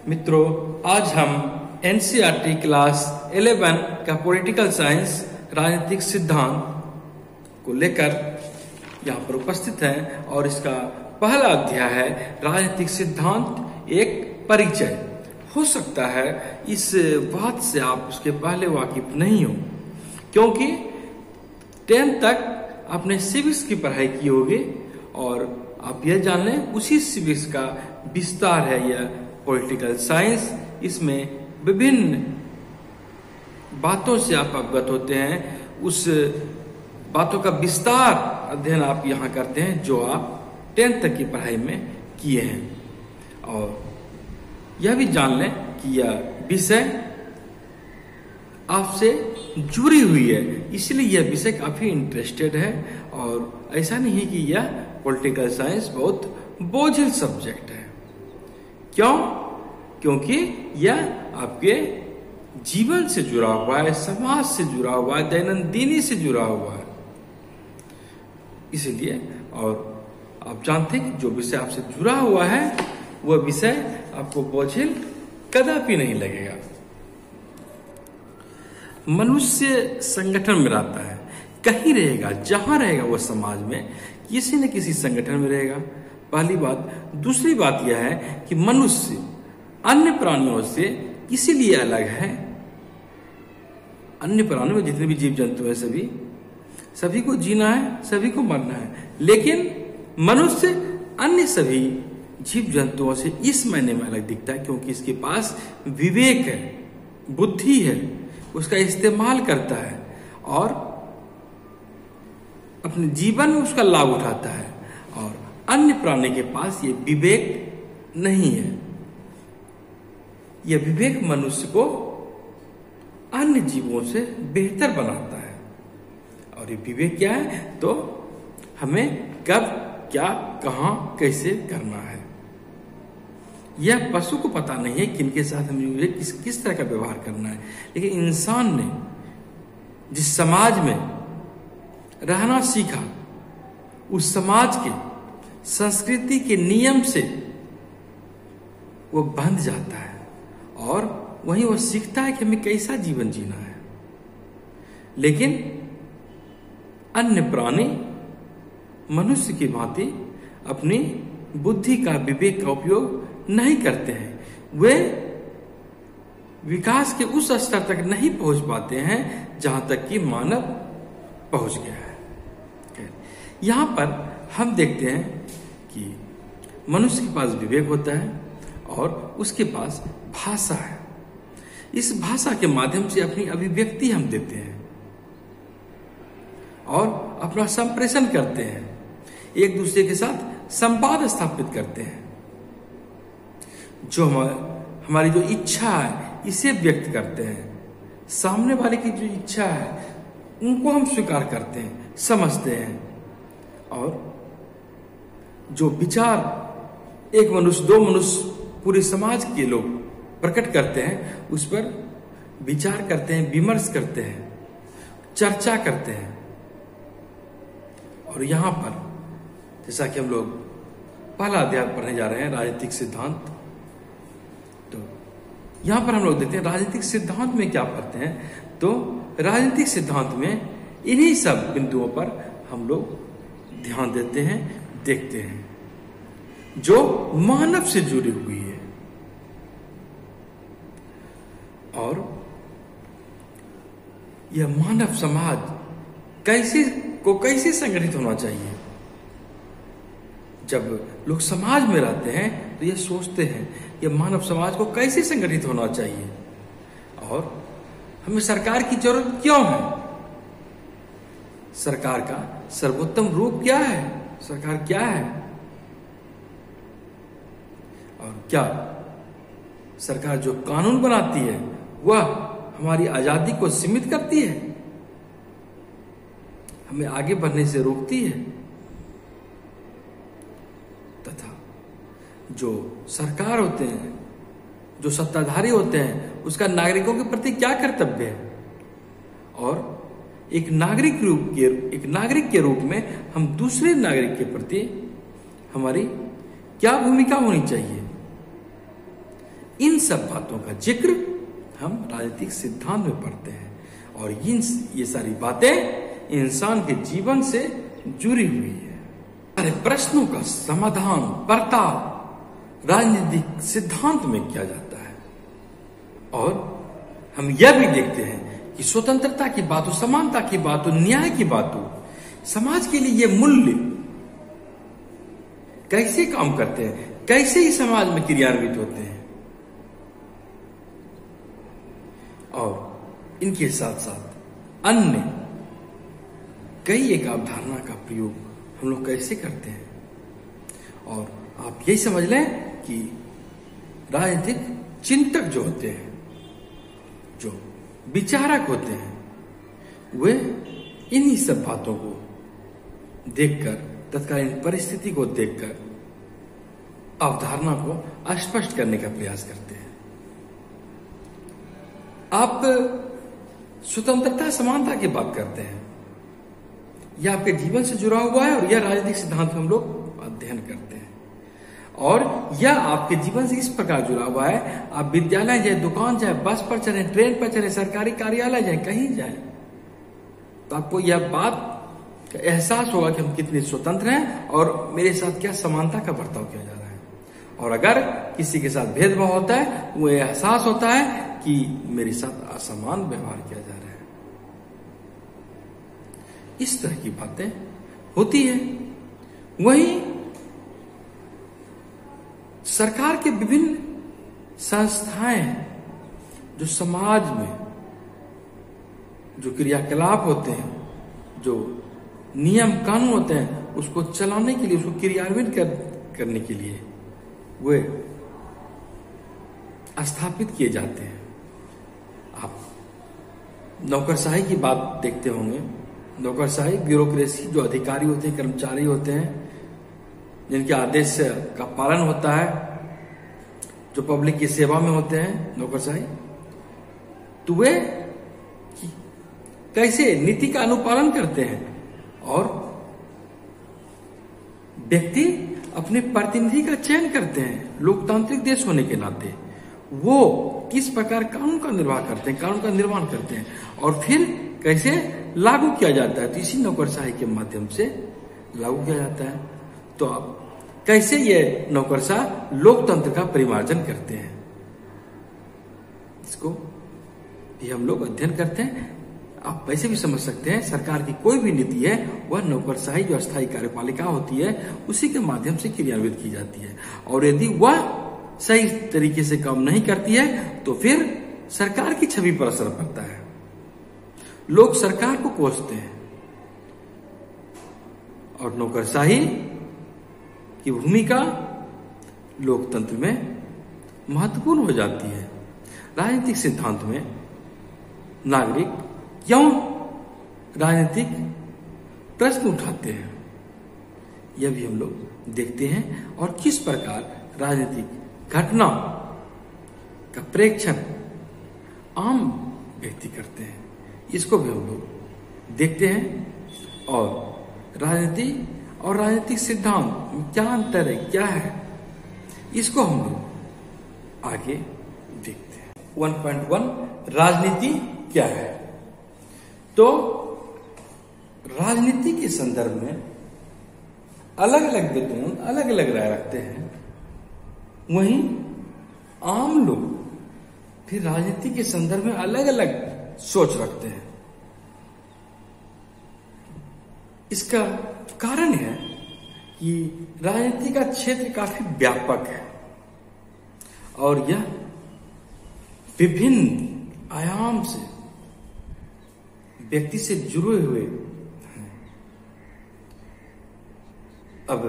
मित्रों, आज हम एनसीईआरटी क्लास 11 का पॉलिटिकल साइंस राजनीतिक सिद्धांत को लेकर यहाँ पर उपस्थित हैं और इसका पहला अध्याय है राजनीतिक सिद्धांत एक परिचय। हो सकता है इस बात से आप उसके पहले वाकिफ नहीं हो, क्योंकि 10th तक आपने सिविक्स की पढ़ाई की होगी और आप यह जान लें उसी सिविक्स का विस्तार है यह पॉलिटिकल साइंस। इसमें विभिन्न बातों से आप अवगत होते हैं, उस बातों का विस्तार अध्ययन आप यहाँ करते हैं जो आप 10th तक की पढ़ाई में किए हैं। और यह भी जान लें कि यह विषय आपसे जुड़ी हुई है, इसलिए यह विषय काफी इंटरेस्टेड है। और ऐसा नहीं है कि यह पॉलिटिकल साइंस बहुत बोझिल सब्जेक्ट है। क्यों? क्योंकि यह आपके जीवन से जुड़ा हुआ है, समाज से जुड़ा हुआ है, दैनंदिनी से जुड़ा हुआ है। इसलिए और आप जानते हैं कि जो विषय आपसे जुड़ा हुआ है वह विषय आपको बोझिल कदापि नहीं लगेगा। मनुष्य संगठन में रहता है, कहीं रहेगा, जहां रहेगा वह समाज में किसी न किसी संगठन में रहेगा, पहली बात। दूसरी बात यह है कि मनुष्य अन्य प्राणियों से इसीलिए अलग है, अन्य प्राणियों में जितने भी जीव जंतु हैं सभी को जीना है, सभी को मरना है, लेकिन मनुष्य अन्य सभी जीव जंतुओं से इस मायने में अलग दिखता है क्योंकि इसके पास विवेक है, बुद्धि है, उसका इस्तेमाल करता है और अपने जीवन में उसका लाभ उठाता है। और अन्य प्राणी के पास ये विवेक नहीं है। यह विवेक मनुष्य को अन्य जीवों से बेहतर बनाता है। और ये विवेक क्या है? तो हमें कब, क्या, कहां, कैसे करना है। यह पशु को पता नहीं है किनके साथ हमें किस तरह का व्यवहार करना है, लेकिन इंसान ने जिस समाज में रहना सीखा उस समाज के संस्कृति के नियम से वो बंध जाता है और वहीं वो सीखता है कि हमें कैसा जीवन जीना है। लेकिन अन्य प्राणी मनुष्य की भांति अपनी बुद्धि का, विवेक का उपयोग नहीं करते हैं। वे विकास के उस स्तर तक नहीं पहुंच पाते हैं जहां तक कि मानव पहुंच गया है। यहां पर हम देखते हैं कि मनुष्य के पास विवेक होता है और उसके पास भाषा है। इस भाषा के माध्यम से अपनी अभिव्यक्ति हम देते हैं और अपना संप्रेषण करते हैं, एक दूसरे के साथ संवाद स्थापित करते हैं। जो हमारी जो इच्छा है इसे व्यक्त करते हैं, सामने वाले की जो इच्छा है उनको हम स्वीकार करते हैं, समझते हैं। और जो विचार एक मनुष्य, दो मनुष्य, पूरे समाज के लोग प्रकट करते हैं उस पर विचार करते हैं, विमर्श करते हैं, चर्चा करते हैं। और यहां पर जैसा कि हम लोग पहला अध्याय पढ़ने जा रहे हैं राजनीतिक सिद्धांत, तो यहां पर हम लोग देखते हैं राजनीतिक सिद्धांत में क्या पढ़ते हैं। तो राजनीतिक सिद्धांत में इन्हीं सब बिंदुओं पर हम लोग ध्यान देते हैं, देखते हैं, जो मानव से जुड़ी हुई है। और यह मानव समाज कैसे संगठित होना चाहिए। जब लोग समाज में रहते हैं तो यह सोचते हैं कि मानव समाज को कैसे संगठित होना चाहिए और हमें सरकार की जरूरत क्यों है, सरकार का सर्वोत्तम रूप क्या है, सरकार क्या है, और क्या सरकार जो कानून बनाती है वह हमारी आजादी को सीमित करती है, हमें आगे बढ़ने से रोकती है, तथा जो सरकार होते हैं, जो सत्ताधारी होते हैं, उसका नागरिकों के प्रति क्या कर्तव्य है। और एक नागरिक के रूप में हम दूसरे नागरिक के प्रति हमारी क्या भूमिका होनी चाहिए, इन सब बातों का जिक्र हम राजनीतिक सिद्धांत में पढ़ते हैं और ये सारी बातें इंसान के जीवन से जुड़ी हुई है। सारे प्रश्नों का समाधान बर्ताव राजनीतिक सिद्धांत में किया जाता है और हम यह भी देखते हैं कि स्वतंत्रता की बात हो, समानता की बात हो, न्याय की बात हो, समाज के लिए ये मूल्य कैसे काम करते हैं, कैसे ही समाज में क्रियान्वित होते हैं और इनके साथ साथ अन्य कई एक अवधारणा का प्रयोग हम लोग कैसे करते हैं। और आप यही समझ लें कि राजनीतिक चिंतक जो होते हैं, जो विचारक होते हैं, वे इन्हीं सब बातों को देखकर, तत्कालीन परिस्थिति को देखकर अवधारणा को स्पष्ट करने का प्रयास करते हैं। आप स्वतंत्रता समानता की बात करते हैं, यह आपके जीवन से जुड़ा हुआ है और यह राजनीतिक सिद्धांत हम लोग अध्ययन करते हैं और यह आपके जीवन से इस प्रकार जुड़ा हुआ है। आप विद्यालय जाए, दुकान जाए, बस पर चढ़े, ट्रेन पर चढ़े, सरकारी कार्यालय जाए, कहीं जाए, तो आपको यह बात का एहसास होगा कि हम कितने स्वतंत्र हैं और मेरे साथ क्या समानता का बर्ताव किया जा रहा है। और अगर किसी के साथ भेदभाव होता है, वो एहसास होता है कि मेरे साथ असमान व्यवहार किया जा रहा है। इस तरह की बातें होती है। वहीं सरकार के विभिन्न संस्थाएं जो समाज में जो क्रियाकलाप होते हैं, जो नियम कानून होते हैं, उसको चलाने के लिए, उसको क्रियान्वित करने के लिए वे स्थापित किए जाते हैं। आप नौकरशाही की बात देखते होंगे। नौकरशाही ब्यूरोक्रेसी, जो अधिकारी होते हैं, कर्मचारी होते हैं, जिनके आदेश का पालन होता है, जो पब्लिक की सेवा में होते हैं, नौकरशाही, तो वे कैसे नीति का अनुपालन करते हैं और व्यक्ति अपने प्रतिनिधि का चयन करते हैं। लोकतांत्रिक देश होने के नाते वो किस प्रकार कानून का निर्वाह करते हैं, कानून का निर्माण करते हैं और फिर कैसे लागू किया जाता है, तो इसी नौकरशाही के माध्यम से लागू किया जाता है। तो आप कैसे ये नौकरशाह लोकतंत्र का परिमार्जन करते हैं, इसको भी हम लोग अध्ययन करते हैं। आप वैसे भी समझ सकते हैं, सरकार की कोई भी नीति है वह नौकरशाही जो अस्थायी कार्यपालिका होती है उसी के माध्यम से क्रियान्वित की जाती है और यदि वह सही तरीके से काम नहीं करती है तो फिर सरकार की छवि पर असर पड़ता है। लोग सरकार को कोसते हैं और नौकरशाही की भूमिका लोकतंत्र में महत्वपूर्ण हो जाती है। राजनीतिक सिद्धांत में नागरिक क्यों राजनीतिक प्रश्न उठाते हैं, यह भी हम लोग देखते हैं और किस प्रकार राजनीतिक घटना का प्रेक्षण आम व्यक्ति करते हैं, इसको भी हम लोग देखते हैं। और राजनीति और राजनीतिक सिद्धांत में क्या अंतर है, क्या है, इसको हम लोग आगे देखते हैं। 1.1 राजनीति क्या है। तो राजनीति के संदर्भ में अलग अलग विद्वान अलग अलग राय रखते हैं। वहीं आम लोग फिर राजनीति के संदर्भ में अलग अलग सोच रखते हैं। इसका कारण है कि राजनीति का क्षेत्र काफी व्यापक है और यह विभिन्न आयाम से व्यक्ति से जुड़े हुए हैं। अब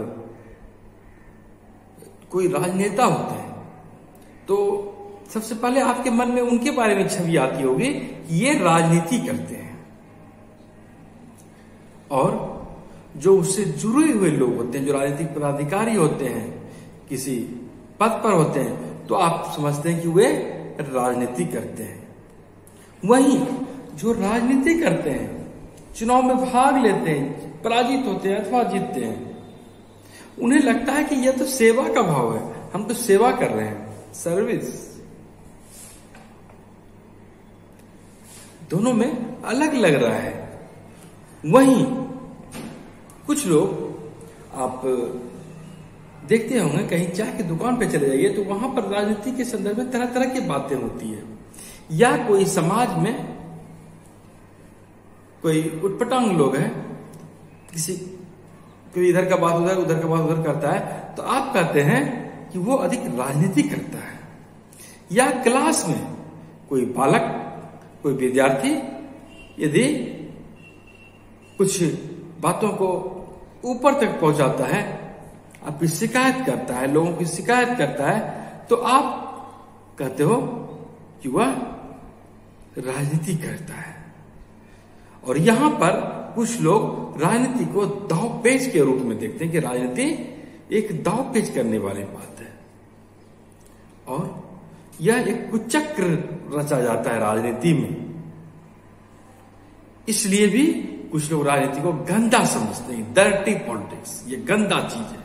कोई राजनेता होते हैं तो सबसे पहले आपके मन में उनके बारे में छवि आती होगी कि ये राजनीति करते हैं, और जो उससे जुड़े हुए लोग होते हैं, जो राजनीतिक पदाधिकारी होते हैं, किसी पद पर होते हैं, तो आप समझते हैं कि वे राजनीति करते हैं। वहीं जो राजनीति करते हैं, चुनाव में भाग लेते हैं, पराजित होते हैं अथवा जीतते हैं, उन्हें लगता है कि यह तो सेवा का भाव है, हम तो सेवा कर रहे हैं, सर्विस दोनों में अलग लग रहा है। वहीं कुछ लोग आप देखते होंगे, कहीं चाय की दुकान पे चले जाइए तो वहां पर राजनीति के संदर्भ में तरह तरह की बातें होती है, या कोई समाज में कोई उटपटांग लोग हैं, कोई इधर का बात उधर का बात उधर करता है, तो आप कहते हैं कि वो अधिक राजनीति करता है। या क्लास में कोई बालक, कोई विद्यार्थी यदि कुछ बातों को ऊपर तक पहुंचाता है, आपकी शिकायत करता है, लोगों की शिकायत करता है, तो आप कहते हो कि वह राजनीति करता है। और यहां पर कुछ लोग राजनीति को दांवपेच के रूप में देखते हैं कि राजनीति एक दांवपेच करने वाली बात है, और यह एक कुचक्र रचा जाता है राजनीति में। इसलिए भी कुछ लोग राजनीति को गंदा समझते हैं, डर्टी पॉलिटिक्स, ये गंदा चीज है।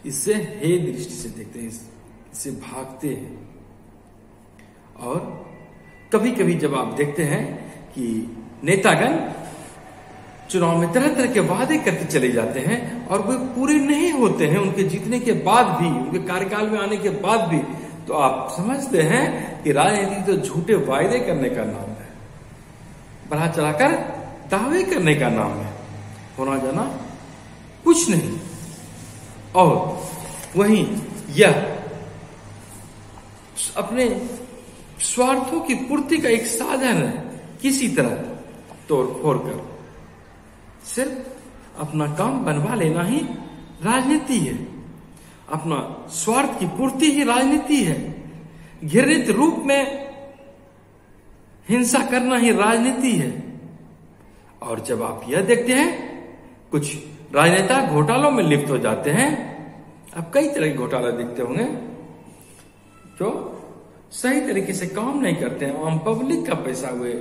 इससे हे दृष्टि से देखते हैं, इससे भागते हैं। और कभी कभी जब आप देखते हैं कि नेतागण चुनाव में तरह तरह के वादे करके चले जाते हैं और वे पूरे नहीं होते हैं, उनके जीतने के बाद भी, उनके कार्यकाल में आने के बाद भी, तो आप समझते हैं कि राजनीति तो झूठे वायदे करने का नाम है, बढ़ा चढ़ाकर दावे करने का नाम है, होना जाना कुछ नहीं। और वहीं यह अपने स्वार्थों की पूर्ति का एक साधन है, किसी तरह तोड़ फोड़ कर सिर्फ अपना काम बनवा लेना ही राजनीति है, अपना स्वार्थ की पूर्ति ही राजनीति है, घृणित रूप में हिंसा करना ही राजनीति है। और जब आप यह देखते हैं कुछ राजनेता घोटालों में लिप्त हो जाते हैं, अब कई तरह के घोटाला देखते होंगे जो सही तरीके से काम नहीं करते हैं, आम पब्लिक का पैसा हुए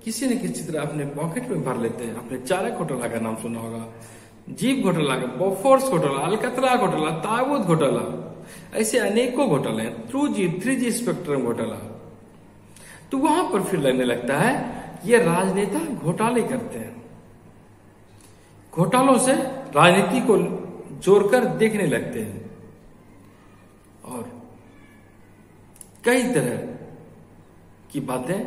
किसी न किसी तरह अपने पॉकेट में भर लेते हैं। आपने चारा घोटाला का नाम सुना होगा, जीप घोटाला का, बोफोर्स घोटाला, अलकतरा घोटाला, ताबूत घोटाला, ऐसे अनेकों घोटाले हैं, 2G 3G स्पेक्ट्रम घोटाला। तो वहां पर फिर लगने लगता है ये राजनेता घोटाले करते हैं, घोटालों से राजनीति को जोड़कर देखने लगते हैं। और कई तरह की बातें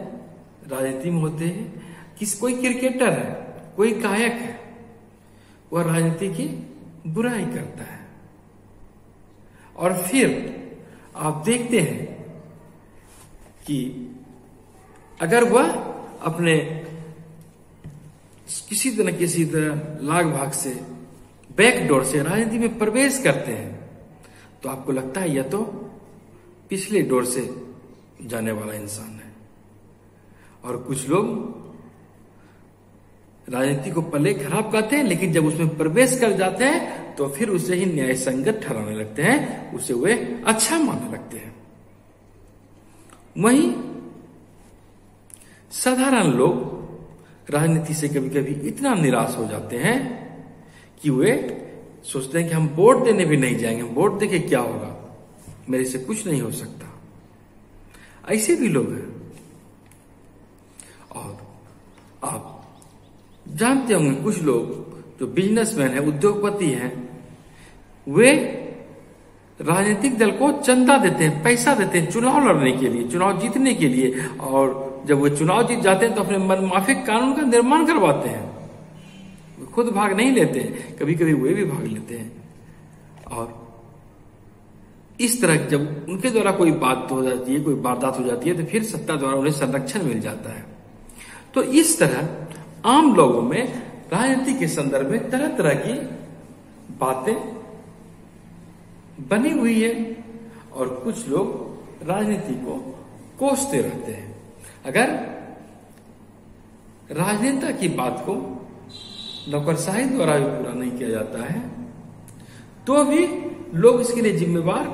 राजनीति में होते हैं। कोई क्रिकेटर है, कोई गायक है, वह राजनीति की बुराई करता है, और फिर आप देखते हैं कि अगर वह अपने किसी तरह लाग भाग से, बैकडोर से राजनीति में प्रवेश करते हैं, तो आपको लगता है यह तो पिछले डोर से जाने वाला इंसान है। और कुछ लोग राजनीति को पहले खराब कहते हैं, लेकिन जब उसमें प्रवेश कर जाते हैं तो फिर उसे ही न्याय संगत ठहराने लगते हैं, उसे वे अच्छा मानने लगते हैं। वहीं साधारण लोग राजनीति से कभी कभी इतना निराश हो जाते हैं कि वे सोचते हैं कि हम वोट देने भी नहीं जाएंगे, वोट देके क्या होगा, मेरे से कुछ नहीं हो सकता। ऐसे भी लोग हैं। और आप जानते होंगे कुछ लोग जो बिजनेसमैन है, उद्योगपति हैं, वे राजनीतिक दल को चंदा देते हैं, पैसा देते हैं चुनाव लड़ने के लिए, चुनाव जीतने के लिए। और जब वे चुनाव जीत जाते हैं तो अपने मनमाफिक कानून का निर्माण करवाते हैं, खुद भाग नहीं लेते, कभी कभी वे भी भाग लेते हैं। और इस तरह जब उनके द्वारा कोई बात हो जाती है, कोई वारदात हो जाती है, तो फिर सत्ता द्वारा उन्हें संरक्षण मिल जाता है। तो इस तरह आम लोगों में राजनीति के संदर्भ में तरह तरह की बातें बनी हुई है, और कुछ लोग राजनीति को कोसते रहते हैं। अगर राजनेता की बात को नौकरशाही द्वारा भी पूरा नहीं किया जाता है, तो भी लोग इसके लिए जिम्मेवार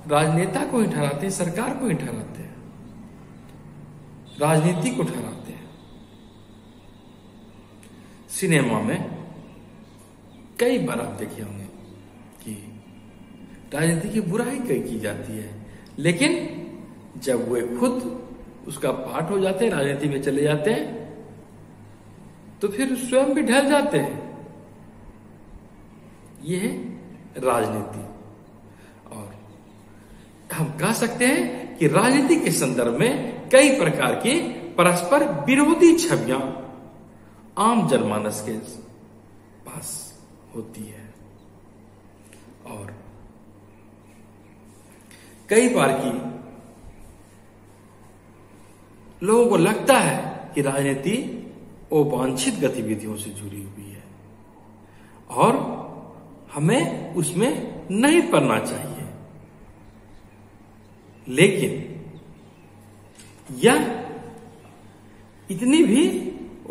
राजनेता को ही ठहराते हैं, सरकार को ही ठहराते हैं, राजनीति को ठहराते हैं। सिनेमा में कई बार आप देखे होंगे कि राजनीति की बुराई कई की जाती है, लेकिन जब वे खुद उसका पाठ हो जाते हैं, राजनीति में चले जाते हैं, तो फिर स्वयं भी ढल जाते हैं। ये है राजनीति। और हम कह सकते हैं कि राजनीति के संदर्भ में कई प्रकार की परस्पर विरोधी छवियां आम जनमानस के पास होती है। और कई बार की लोगों को लगता है कि राजनीति अवांछित गतिविधियों से जुड़ी हुई है और हमें उसमें नहीं पड़ना चाहिए। लेकिन यह इतनी भी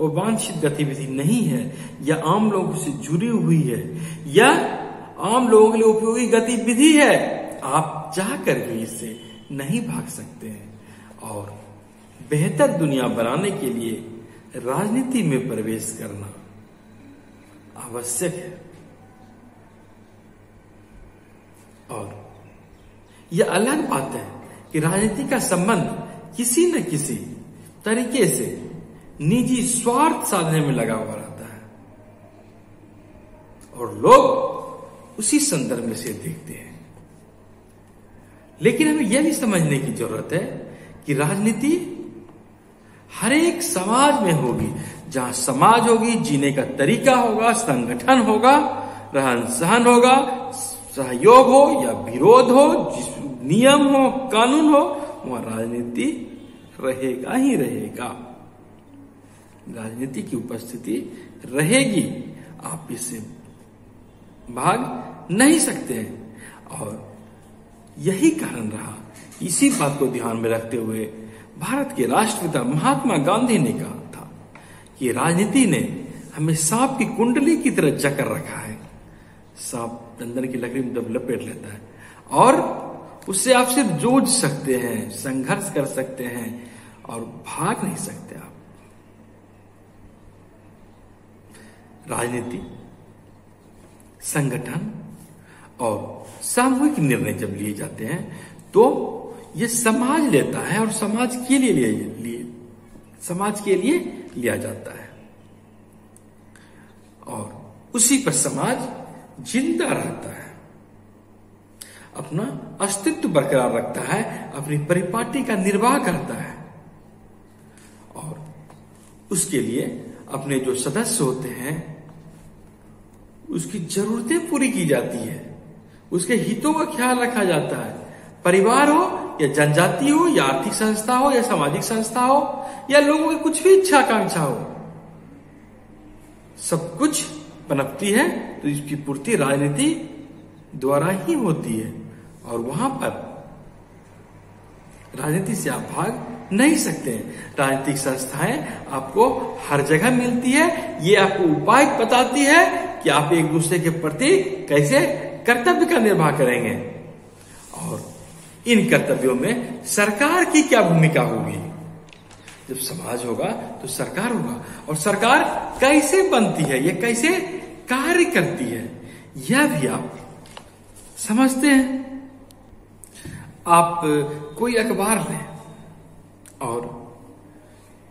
अवांछित गतिविधि नहीं है, यह आम लोगों से जुड़ी हुई है, यह आम लोगों के लिए उपयोगी गतिविधि है। आप चाहकर भी इससे नहीं भाग सकते हैं और बेहतर दुनिया बनाने के लिए राजनीति में प्रवेश करना आवश्यक है। और यह अलग बात है कि राजनीति का संबंध किसी न किसी तरीके से निजी स्वार्थ साधने में लगा हुआ रहता है और लोग उसी संदर्भ में से देखते हैं। लेकिन हमें यह भी समझने की जरूरत है कि राजनीति हर एक समाज में होगी। जहां समाज होगी, जीने का तरीका होगा, संगठन होगा, रहन सहन होगा, सहयोग हो या विरोध हो, नियम हो, कानून हो, वहां राजनीति रहेगा ही रहेगा। राजनीति की उपस्थिति रहेगी, आप इससे भाग नहीं सकते हैं। और यही कारण रहा, इसी बात को ध्यान में रखते हुए भारत के राष्ट्रपिता महात्मा गांधी ने कहा था कि राजनीति ने हमें सांप की कुंडली की तरह जकड़ रखा है। सांप चंदन की लकड़ी में जब लपेट लेता है और उससे आप सिर्फ जूझ सकते हैं, संघर्ष कर सकते हैं और भाग नहीं सकते आप। राजनीति, संगठन और सामूहिक निर्णय जब लिए जाते हैं तो ये समाज लेता है और समाज के लिए समाज के लिए लिया जाता है और उसी पर समाज जिंदा रहता है, अपना अस्तित्व बरकरार रखता है, अपनी परिपाटी का निर्वाह करता है और उसके लिए अपने जो सदस्य होते हैं उसकी जरूरतें पूरी की जाती है, उसके हितों का ख्याल रखा जाता है। परिवार हो या जनजाति हो या आर्थिक संस्था हो या सामाजिक संस्था हो या लोगों की कुछ भी इच्छा आकांक्षा हो, सब कुछ पनपती है तो इसकी पूर्ति राजनीति द्वारा ही होती है। और वहां पर राजनीति से आप भाग नहीं सकते हैं। राजनीतिक संस्थाएं आपको हर जगह मिलती है, ये आपको उपाय बताती है कि आप एक दूसरे के प्रति कैसे कर्तव्य का निर्वाह करेंगे और इन कर्तव्यों में सरकार की क्या भूमिका होगी। जब समाज होगा तो सरकार होगा और सरकार कैसे बनती है, ये कैसे कार्य करती है, यह भी आप समझते हैं। आप कोई अखबार लें और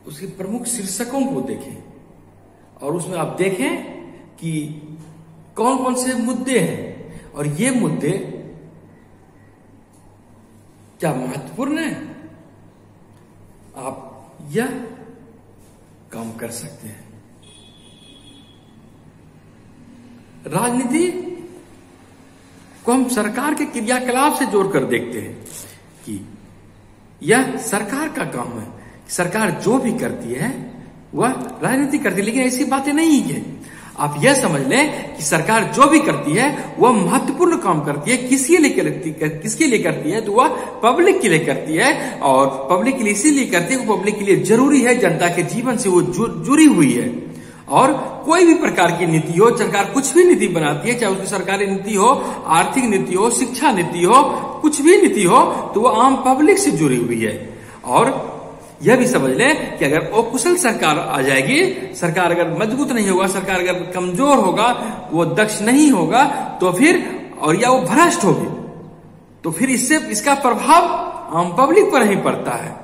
उसके प्रमुख शीर्षकों को देखें और उसमें आप देखें कि कौन कौन से मुद्दे हैं और ये मुद्दे क्या महत्वपूर्ण है, आप यह काम कर सकते हैं। राजनीति को हम सरकार के क्रियाकलाप से जोड़कर देखते हैं कि यह सरकार का काम है। सरकार जो भी करती है वह राजनीति करती है, लेकिन ऐसी बातें नहीं है। आप यह समझ लें कि सरकार जो भी करती है वह महत्वपूर्ण काम करती है। किसके लिए करती है तो वह पब्लिक के लिए करती है और पब्लिक के लिए इसीलिए करती है, वो पब्लिक के लिए जरूरी है, जनता के जीवन से वो जुड़ी हुई है। और कोई भी प्रकार की नीति हो, सरकार कुछ भी नीति बनाती है, चाहे उसकी सरकारी नीति हो, आर्थिक नीति हो, शिक्षा नीति हो, कुछ भी नीति हो, तो वो आम पब्लिक से जुड़ी हुई है। और यह भी समझ लें कि अगर अकुशल सरकार आ जाएगी, सरकार अगर मजबूत नहीं होगा, सरकार अगर कमजोर होगा, वो दक्ष नहीं होगा, तो फिर और या वो भ्रष्ट होगी, तो फिर इससे इसका प्रभाव आम पब्लिक पर ही पड़ता है।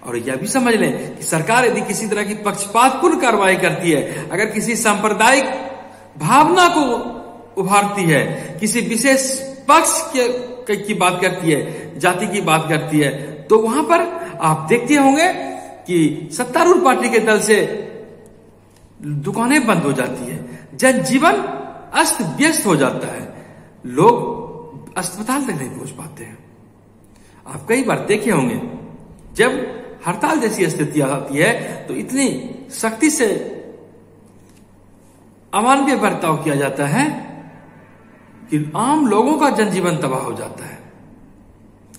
और यह भी समझ लें कि सरकार यदि किसी तरह की पक्षपातपूर्ण कार्रवाई करती है, अगर किसी सांप्रदायिक भावना को उभारती है, किसी विशेष पक्ष की बात करती है, जाति की बात करती है, तो वहां पर आप देखते होंगे कि सत्तारूढ़ पार्टी के दल से दुकानें बंद हो जाती है, जनजीवन अस्त व्यस्त हो जाता है, लोग अस्पताल तक नहीं पहुंच पाते हैं। आप कई बार देखे होंगे जब हड़ताल जैसी स्थिति आती है तो इतनी सख्ती से अमानवीय बर्ताव किया जाता है कि आम लोगों का जनजीवन तबाह हो जाता है।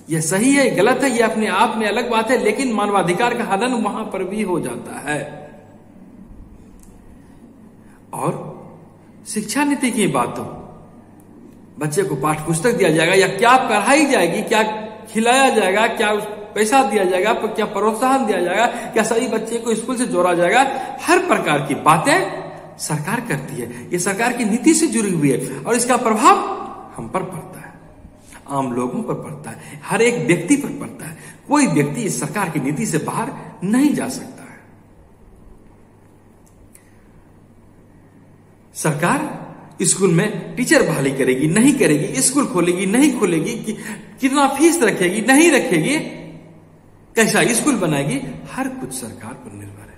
यह सही है, गलत है, यह अपने आप में अलग बात है, लेकिन मानवाधिकार का हनन वहां पर भी हो जाता है। और शिक्षा नीति की बात हो, बच्चे को पाठ्य पुस्तक दिया जाएगा या क्या पढ़ाई जाएगी, क्या खिलाया जाएगा, क्या पैसा दिया जाएगा, क्या प्रोत्साहन दिया जाएगा, क्या सभी बच्चे को स्कूल से जोड़ा जाएगा, हर प्रकार की बातें सरकार करती है। ये सरकार की नीति से जुड़ी हुई है और इसका प्रभाव हम पर पड़ता है, आम लोगों पर पड़ता है, हर एक व्यक्ति पर पड़ता है। कोई व्यक्ति इस सरकार की नीति से बाहर नहीं जा सकता है। सरकार स्कूल में टीचर बहाली करेगी, नहीं करेगी, स्कूल खोलेगी, नहीं खोलेगी, कितना फीस रखेगी, नहीं रखेगी, कैसा स्कूल बनाएगी, हर कुछ सरकार पर निर्भर है।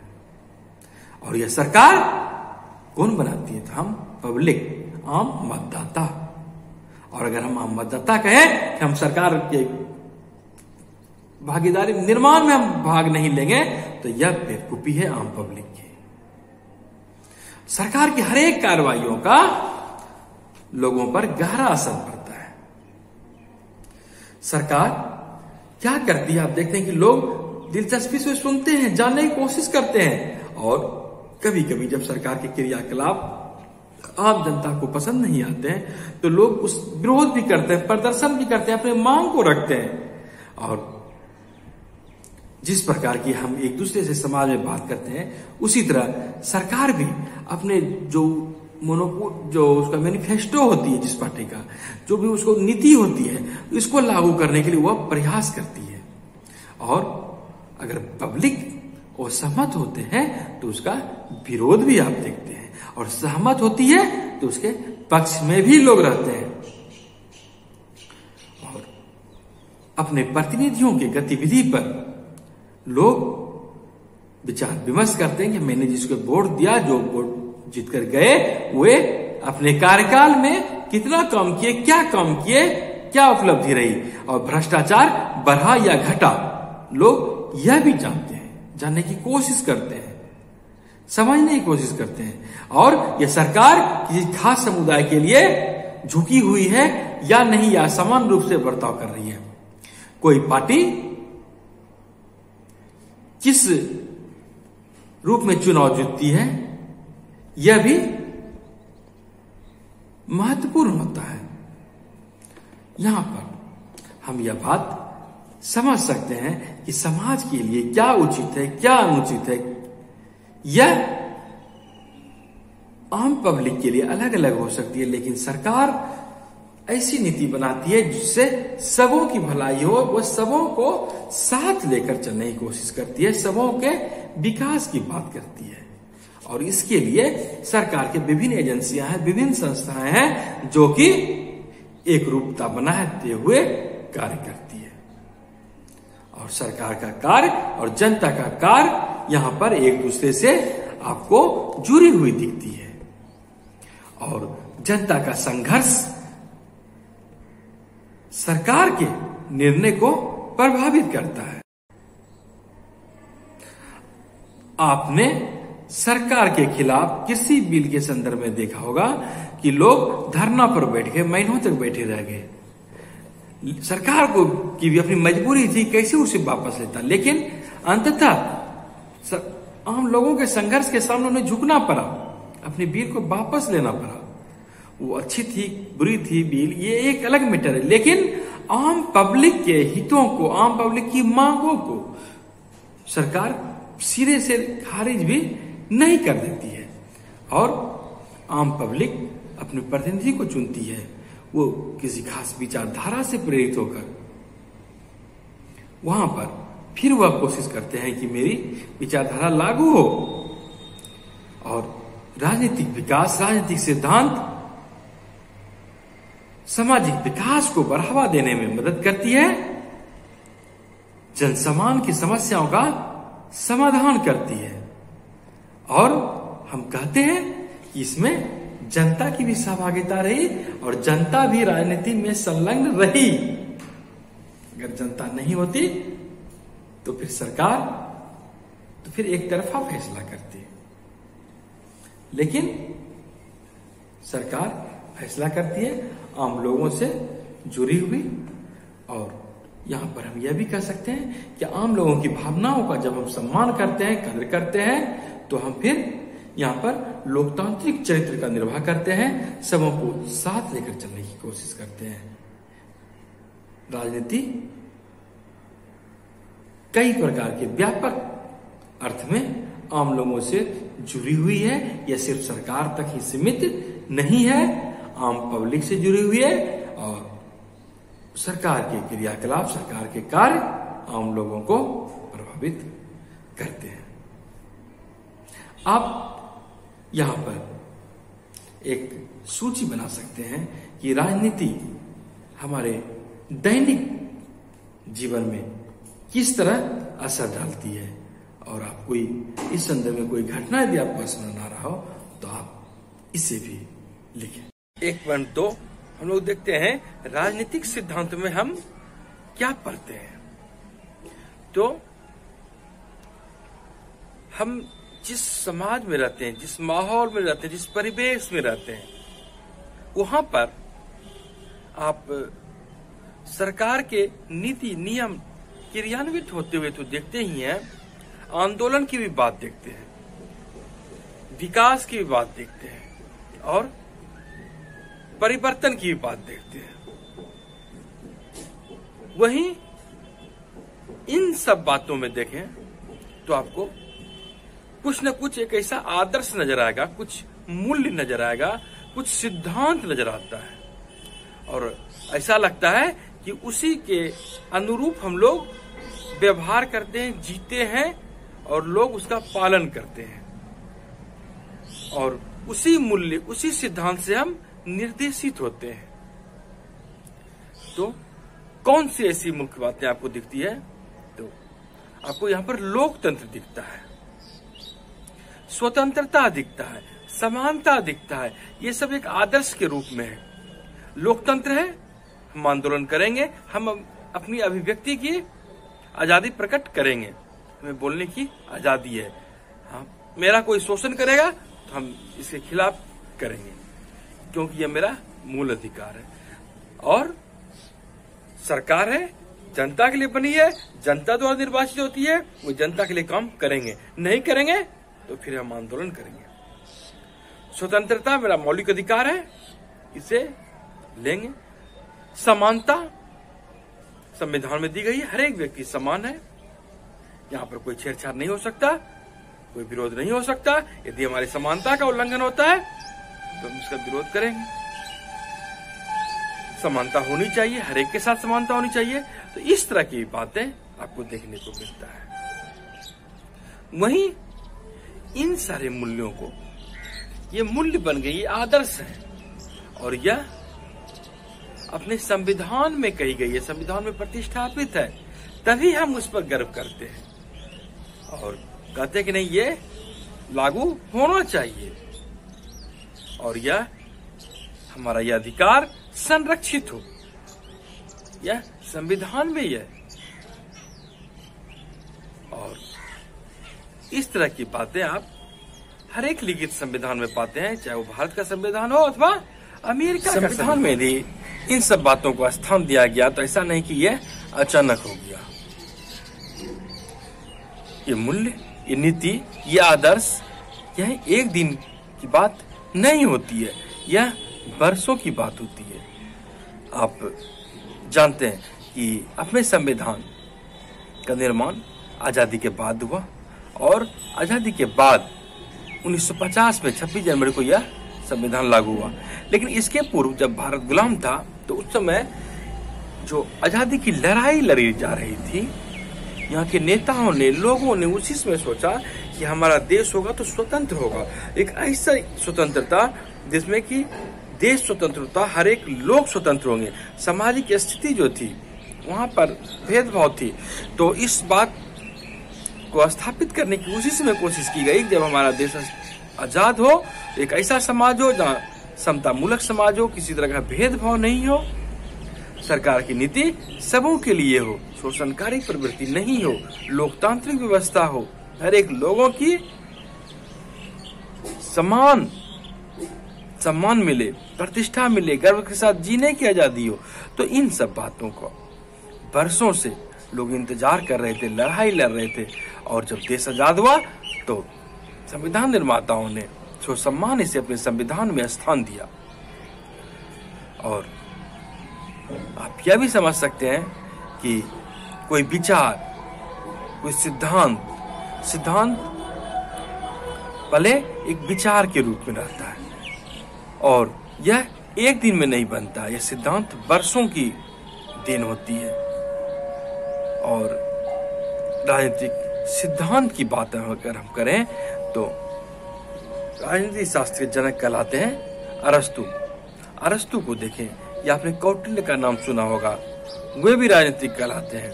और यह सरकार कौन बनाती है? तो हम पब्लिक, आम मतदाता। और अगर हम आम मतदाता कहें कि हम सरकार के भागीदारी निर्माण में हम भाग नहीं लेंगे तो यह बेवकूफी है आम पब्लिक की। सरकार की हर एक कार्रवाइयों का लोगों पर गहरा असर पड़ता है। सरकार क्या करती है? आप देखते हैं कि लोग दिलचस्पी से सुनते हैं, जानने की कोशिश करते हैं, और कभी कभी जब सरकार के क्रियाकलाप आम जनता को पसंद नहीं आते हैं तो लोग उस विरोध भी करते हैं, प्रदर्शन भी करते हैं, अपने मांग को रखते हैं। और जिस प्रकार की हम एक दूसरे से समाज में बात करते हैं, उसी तरह सरकार भी अपने जो उसका मैनिफेस्टो होती है, जिस पार्टी का जो भी उसको नीति होती है, इसको लागू करने के लिए वह प्रयास करती है। और अगर पब्लिक और सहमत होते हैं तो उसका विरोध भी आप देखते हैं, और सहमत होती है तो उसके पक्ष में भी लोग रहते हैं और अपने प्रतिनिधियों की गतिविधि पर लोग विचार विमर्श करते हैं कि मैंने जिसको वोट दिया, जो वोट जीत कर गए, वे अपने कार्यकाल में कितना काम किए, क्या काम किए, क्या उपलब्धि रही, और भ्रष्टाचार बढ़ा या घटा, लोग यह भी जानते हैं, जानने की कोशिश करते हैं, समझने की कोशिश करते हैं। और यह सरकार किसी खास समुदाय के लिए झुकी हुई है या नहीं, या समान रूप से बर्ताव कर रही है। कोई पार्टी किस रूप में चुनाव जीतती है, यह भी महत्वपूर्ण होता है। यहां पर हम यह बात समझ सकते हैं कि समाज के लिए क्या उचित है, क्या अनुचित है, यह आम पब्लिक के लिए अलग अलग हो सकती है, लेकिन सरकार ऐसी नीति बनाती है जिससे सबों की भलाई हो, वह सबों को साथ लेकर चलने की कोशिश करती है, सबों के विकास की बात करती है। और इसके लिए सरकार के विभिन्न एजेंसियां हैं, विभिन्न संस्थाएं हैं जो कि एक रूपता बनाते हुए कार्य करती है। और सरकार का कार्य और जनता का कार्य यहां पर एक दूसरे से आपको जुड़ी हुई दिखती है, और जनता का संघर्ष सरकार के निर्णय को प्रभावित करता है। आपने सरकार के खिलाफ किसी बिल के संदर्भ में देखा होगा कि लोग धरना पर बैठ गए, महीनों तक बैठे रह गए। सरकार को की भी अपनी मजबूरी थी, कैसे उसे वापस लेता, लेकिन अंततः आम लोगों के संघर्ष के सामने उन्हें झुकना पड़ा, अपनी बिल को वापस लेना पड़ा। वो अच्छी थी, बुरी थी बिल, ये एक अलग मैटर है, लेकिन आम पब्लिक के हितों को, आम पब्लिक की मांगों को सरकार सिरे से खारिज भी नहीं कर देती है। और आम पब्लिक अपने प्रतिनिधि को चुनती है, वो किसी खास विचारधारा से प्रेरित होकर। वहां पर फिर वह कोशिश करते हैं कि मेरी विचारधारा लागू हो। और राजनीतिक विकास, राजनीतिक सिद्धांत सामाजिक विकास को बढ़ावा देने में मदद करती है, जनसमान की समस्याओं का समाधान करती है, और हम कहते हैं कि इसमें जनता की भी सहभागिता रही और जनता भी राजनीति में संलग्न रही। अगर जनता नहीं होती तो फिर सरकार तो फिर एक तरफा फैसला करती है, लेकिन सरकार फैसला करती है आम लोगों से जुड़ी हुई। और यहां पर हम यह भी कह सकते हैं कि आम लोगों की भावनाओं का जब हम सम्मान करते हैं, कदर करते हैं, तो हम फिर यहां पर लोकतांत्रिक चरित्र का निर्वाह करते हैं, सबों को साथ लेकर चलने की कोशिश करते हैं। राजनीति कई प्रकार के व्यापक अर्थ में आम लोगों से जुड़ी हुई है। यह सिर्फ सरकार तक ही सीमित नहीं है, आम पब्लिक से जुड़ी हुई है, और सरकार के क्रियाकलाप, सरकार के कार्य आम लोगों को प्रभावित करते हैं। आप यहां पर एक सूची बना सकते हैं कि राजनीति हमारे दैनिक जीवन में किस तरह असर डालती है। और आप कोई इस संदर्भ में कोई घटना यदि आपको स्मरण आ रहा हो तो आप इसे भी लिखें। 1.2 हम लोग देखते हैं राजनीतिक सिद्धांत में हम क्या पढ़ते हैं। तो हम जिस समाज में रहते हैं, जिस माहौल में रहते हैं, जिस परिवेश में रहते हैं, वहां पर आप सरकार के नीति नियम क्रियान्वित होते हुए तो देखते ही हैं, आंदोलन की भी बात देखते हैं, विकास की भी बात देखते हैं, और परिवर्तन की भी बात देखते हैं। वहीं इन सब बातों में देखें तो आपको कुछ न कुछ एक ऐसा आदर्श नजर आएगा, कुछ मूल्य नजर आएगा, कुछ सिद्धांत नजर आता है, और ऐसा लगता है कि उसी के अनुरूप हम लोग व्यवहार करते हैं, जीते हैं, और लोग उसका पालन करते हैं, और उसी मूल्य, उसी सिद्धांत से हम निर्देशित होते हैं। तो कौन सी ऐसी मुख्य बातें आपको दिखती है? तो आपको यहां पर लोकतंत्र दिखता है, स्वतंत्रता दिखता है, समानता दिखता है। ये सब एक आदर्श के रूप में है। लोकतंत्र है, हम आंदोलन करेंगे, हम अपनी अभिव्यक्ति की आजादी प्रकट करेंगे, हमें बोलने की आजादी है। हाँ, मेरा कोई शोषण करेगा तो हम इसके खिलाफ करेंगे, क्योंकि यह मेरा मूल अधिकार है। और सरकार है, जनता के लिए बनी है, जनता द्वारा निर्वाचित होती है, वो जनता के लिए काम करेंगे, नहीं करेंगे तो फिर हम आंदोलन करेंगे। स्वतंत्रता मेरा मौलिक अधिकार है, इसे लेंगे। समानता संविधान में दी गई है, हर एक व्यक्ति समान है, यहां पर कोई छेड़छाड़ नहीं हो सकता, कोई विरोध नहीं हो सकता। यदि हमारी समानता का उल्लंघन होता है तो हम उसका विरोध करेंगे। समानता होनी चाहिए, हर एक के साथ समानता होनी चाहिए। तो इस तरह की बातें आपको देखने को मिलता है। वहीं इन सारे मूल्यों को, ये मूल्य बन गई, ये आदर्श है, और यह अपने संविधान में कही गई है, संविधान में प्रतिष्ठापित है, तभी हम उस पर गर्व करते हैं और कहते हैं कि नहीं, ये लागू होना चाहिए, और यह हमारा यह अधिकार संरक्षित हो, यह संविधान में है। और इस तरह की बातें आप हर एक लिखित संविधान में पाते हैं, चाहे वो भारत का संविधान हो अथवा अमेरिका का संविधान में भी इन सब बातों को स्थान दिया गया। तो ऐसा नहीं कि यह अचानक हो गया। ये मूल्य, ये नीति, ये आदर्श, यह एक दिन की बात नहीं होती है, यह वर्षों की बात होती है। आप जानते हैं कि अपने संविधान का निर्माण आजादी के बाद हुआ, और आजादी के बाद 1950 में 26 जनवरी को यह संविधान लागू हुआ। लेकिन इसके पूर्व जब भारत गुलाम था, तो उस समय जो आजादी की लड़ाई लड़ी जा रही थी, यहाँ के नेताओं ने, लोगों ने उसी समय सोचा कि हमारा देश होगा तो स्वतंत्र होगा, एक ऐसा स्वतंत्रता जिसमें कि देश स्वतंत्रता, हर एक लोग स्वतंत्र होंगे। सामाजिक स्थिति जो थी वहां पर भेदभाव थी, तो इस बात को स्थापित करने की उसी समय कोशिश की गई जब हमारा देश आजाद हो, एक ऐसा समाज हो जहाँ समतामूलक समाज हो, किसी तरह का भेदभाव नहीं हो, सरकार की नीति सबों के लिए हो, शोषणकारी प्रवृत्ति नहीं हो, लोकतांत्रिक व्यवस्था हो, हर एक लोगों की सम्मान मिले, प्रतिष्ठा मिले, गर्व के साथ जीने की आजादी हो। तो इन सब बातों को वर्षों से लोग इंतजार कर रहे थे, लड़ाई लड़ रहे थे, और जब देश आजाद हुआ तो संविधान निर्माताओं ने सम्मान से अपने संविधान में स्थान दिया। और आप यह भी समझ सकते हैं कि कोई विचार, कोई सिद्धांत पहले एक विचार के रूप में रहता है, और यह एक दिन में नहीं बनता, यह सिद्धांत वर्षों की देन होती है। और राजनीतिक सिद्धांत की बात अगर हम करें तो राजनीति शास्त्र के जनक कहलाते हैं अरस्तु को देखें, या आपने कौटिल्य का नाम सुना होगा, वे भी राजनीतिक कहलाते हैं।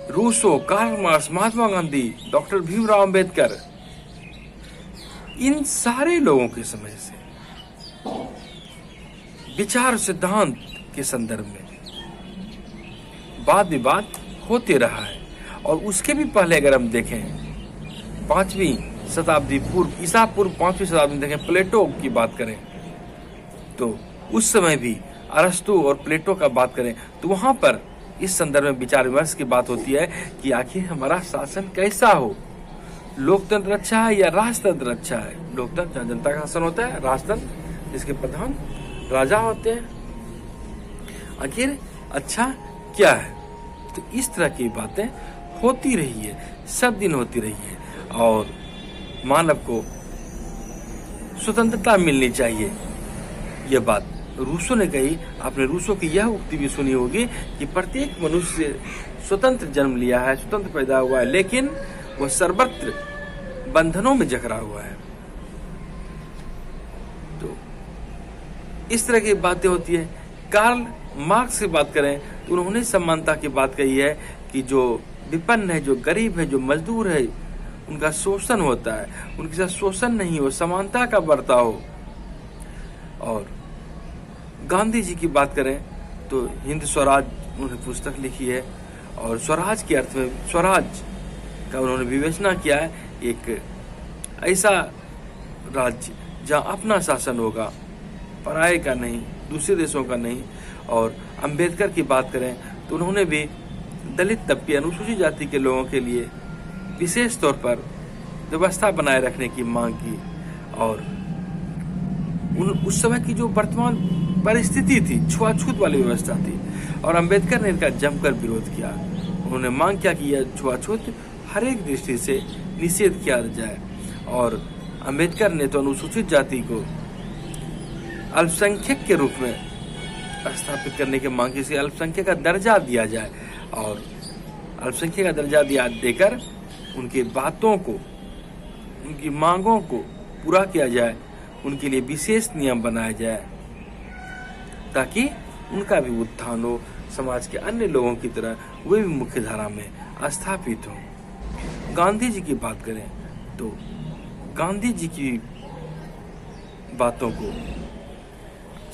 Rousseau, Karl Marx, Mahatma Gandhi, doctor Bhimrao Ambedkar, इन सारे लोगों के समय से विचार सिद्धांत के संदर्भ में वाद विवाद होते रहा है। और उसके भी पहले अगर हम देखें 5वीं शताब्दी पूर्व, ईसा पूर्व 5वीं शताब्दी में देखें, प्लेटो की बात करें तो उस समय भी अरस्तु और प्लेटो का बात करें तो वहां पर इस संदर्भ में विचार विमर्श की बात होती है कि आखिर हमारा शासन कैसा हो, लोकतंत्र अच्छा है या राजतंत्र अच्छा है। लोकतंत्र जहाँ जनता का शासन होता है, राजतंत्र जिसके प्रधान राजा होते हैं, आखिर अच्छा क्या है। तो इस तरह की बातें होती रही है, सब दिन होती रही है, और मानव को स्वतंत्रता मिलनी चाहिए, यह बात रूसो ने कही। आपने रूसो की यह उक्ति भी सुनी होगी कि प्रत्येक मनुष्य स्वतंत्र जन्म लिया है, स्वतंत्र पैदा हुआ है, लेकिन वह सर्वत्र बंधनों में जकड़ा हुआ है। तो इस तरह की बातें होती है। कार्ल मार्क्स की बात करें तो उन्होंने समानता की बात कही है कि जो विपन्न है, जो गरीब है, जो मजदूर है, उनका शोषण होता है, उनके साथ शोषण नहीं हो, समानता का बर्ताव हो। और गांधी जी की बात करें तो हिंद स्वराज उन्होंने पुस्तक लिखी है, और स्वराज के अर्थ में स्वराज का उन्होंने विवेचना किया है, एक ऐसा राज्य जहां अपना शासन होगा, पराये का नहीं, दूसरे देशों का नहीं। और अंबेडकर की बात करें तो उन्होंने भी दलित तबके, अनुसूचित जाति के लोगों के लिए विशेष तौर पर व्यवस्था बनाए रखने की मांग की, और उस समय की जो वर्तमान परिस्थिति थी, छुआछूत वाली व्यवस्था थी, और अंबेडकर ने इनका जमकर विरोध किया। उन्होंने मांग किया कि यह छुआछूत हर एक दृष्टि से निषेध किया जाए, और अंबेडकर ने तो अनुसूचित जाति को अल्पसंख्यक के रूप में स्थापित करने की मांग की, अल्पसंख्यक का दर्जा दिया जाए, और अल्पसंख्यक का दर्जा देकर उनकी बातों को, उनकी मांगों को पूरा किया जाए, उनके लिए विशेष नियम बनाया जाए ताकि उनका भी उत्थान हो, समाज के अन्य लोगों की तरह वे भी मुख्य धारा में स्थापित हों। गांधी जी की बात करें तो गांधी जी की बातों को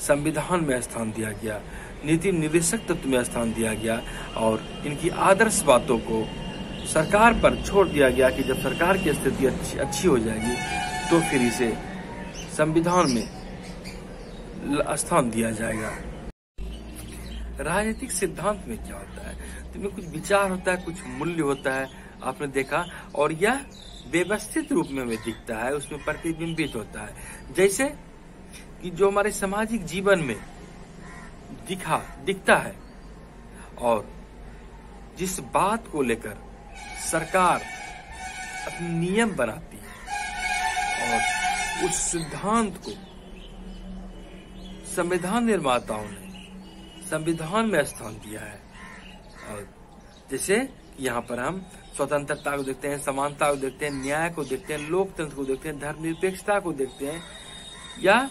संविधान में स्थान दिया गया, नीति निर्देशक तत्व में स्थान दिया गया, और इनकी आदर्श बातों को सरकार पर छोड़ दिया गया कि जब सरकार की स्थिति अच्छी हो जाएगी तो फिर इसे संविधान में स्थान दिया जाएगा। राजनीतिक सिद्धांत में क्या होता है? तो में कुछ विचार होता है, कुछ मूल्य होता है, आपने देखा, और यह व्यवस्थित रूप में हमें दिखता है, उसमें प्रतिबिंबित होता है। जैसे कि जो हमारे सामाजिक जीवन में दिखता है, और जिस बात को लेकर सरकार अपने नियम बनाती है, और उस सिद्धांत को संविधान निर्माताओं ने संविधान में स्थान दिया है। और जैसे यहाँ पर हम स्वतंत्रता को देखते हैं, समानता को देखते हैं, न्याय को देखते हैं, लोकतंत्र को देखते हैं, धर्मनिरपेक्षता को देखते हैं, या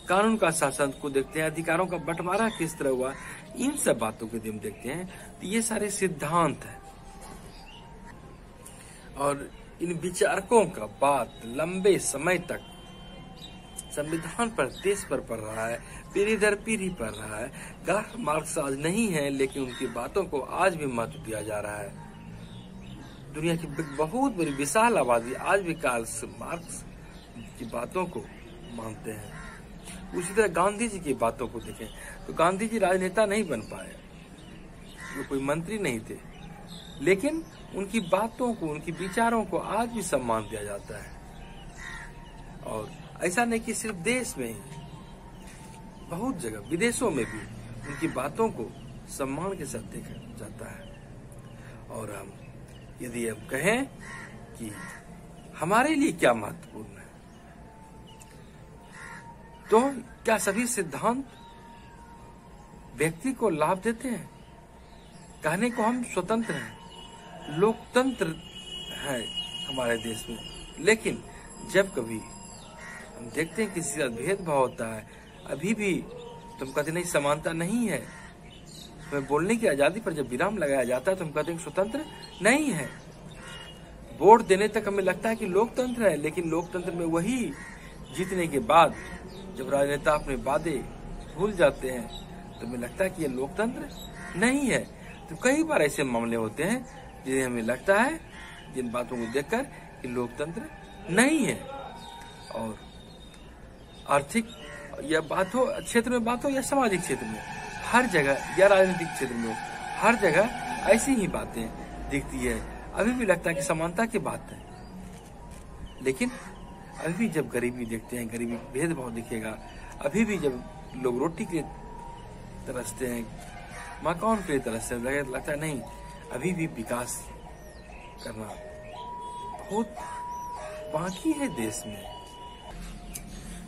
कानून का शासन को देखते हैं, अधिकारों का बंटवारा किस तरह हुआ, इन सब बातों को हम देखते हैं। तो ये सारे सिद्धांत हैं और इन विचारकों का बात लंबे समय तक संविधान पर, देश पर पढ़ रहा है, पीढ़ी दर पीढ़ी पढ़ रहा है। कार्ल मार्क्स आज नहीं है, लेकिन उनकी बातों को आज भी महत्व दिया जा रहा है। दुनिया की बहुत बड़ी विशाल आबादी आज भी कार्ल मार्क्स की बातों को मानते हैं। उसी तरह गांधी जी की बातों को देखें तो गांधी जी राजनेता नहीं बन पाए, वो कोई मंत्री नहीं थे, लेकिन उनकी बातों को, उनकी विचारों को आज भी सम्मान दिया जाता है। और ऐसा नहीं कि सिर्फ देश में ही, बहुत जगह विदेशों में भी उनकी बातों को सम्मान के साथ देखा जाता है। और हम यदि हम कहें कि हमारे लिए क्या महत्वपूर्ण है, तो क्या सभी सिद्धांत व्यक्ति को लाभ देते हैं? कहने को हम स्वतंत्र हैं, लोकतंत्र है हमारे देश में, लेकिन जब कभी हम देखते हैं किसी का भेदभाव होता है, अभी भी तुम कहते नहीं समानता नहीं है, हमें बोलने की आजादी पर जब विराम लगाया जाता है तो हम कहते हैं स्वतंत्र नहीं है। वोट देने तक हमें लगता है कि लोकतंत्र है, लेकिन लोकतंत्र में वही जीतने के बाद जब राजनेता अपने वादे भूल जाते हैं तो हमें लगता है कि ये लोकतंत्र नहीं है। तो कई बार ऐसे मामले होते हैं जिन्हें हमें लगता है, जिन बातों को देखकर, कि लोकतंत्र नहीं है। और आर्थिक या बात हो, क्षेत्र में बात हो या सामाजिक क्षेत्र में, हर जगह, या राजनीतिक क्षेत्र में हो, हर जगह ऐसी ही बातें दिखती है। अभी भी लगता है कि समानता की बात है, लेकिन अभी भी जब गरीबी देखते हैं, गरीबी भेदभाव दिखेगा। अभी भी जब लोग रोटी के तरसते हैं, मकान के तरसते हैं, लगता है नहीं, अभी भी विकास करना बहुत बाकी है देश में।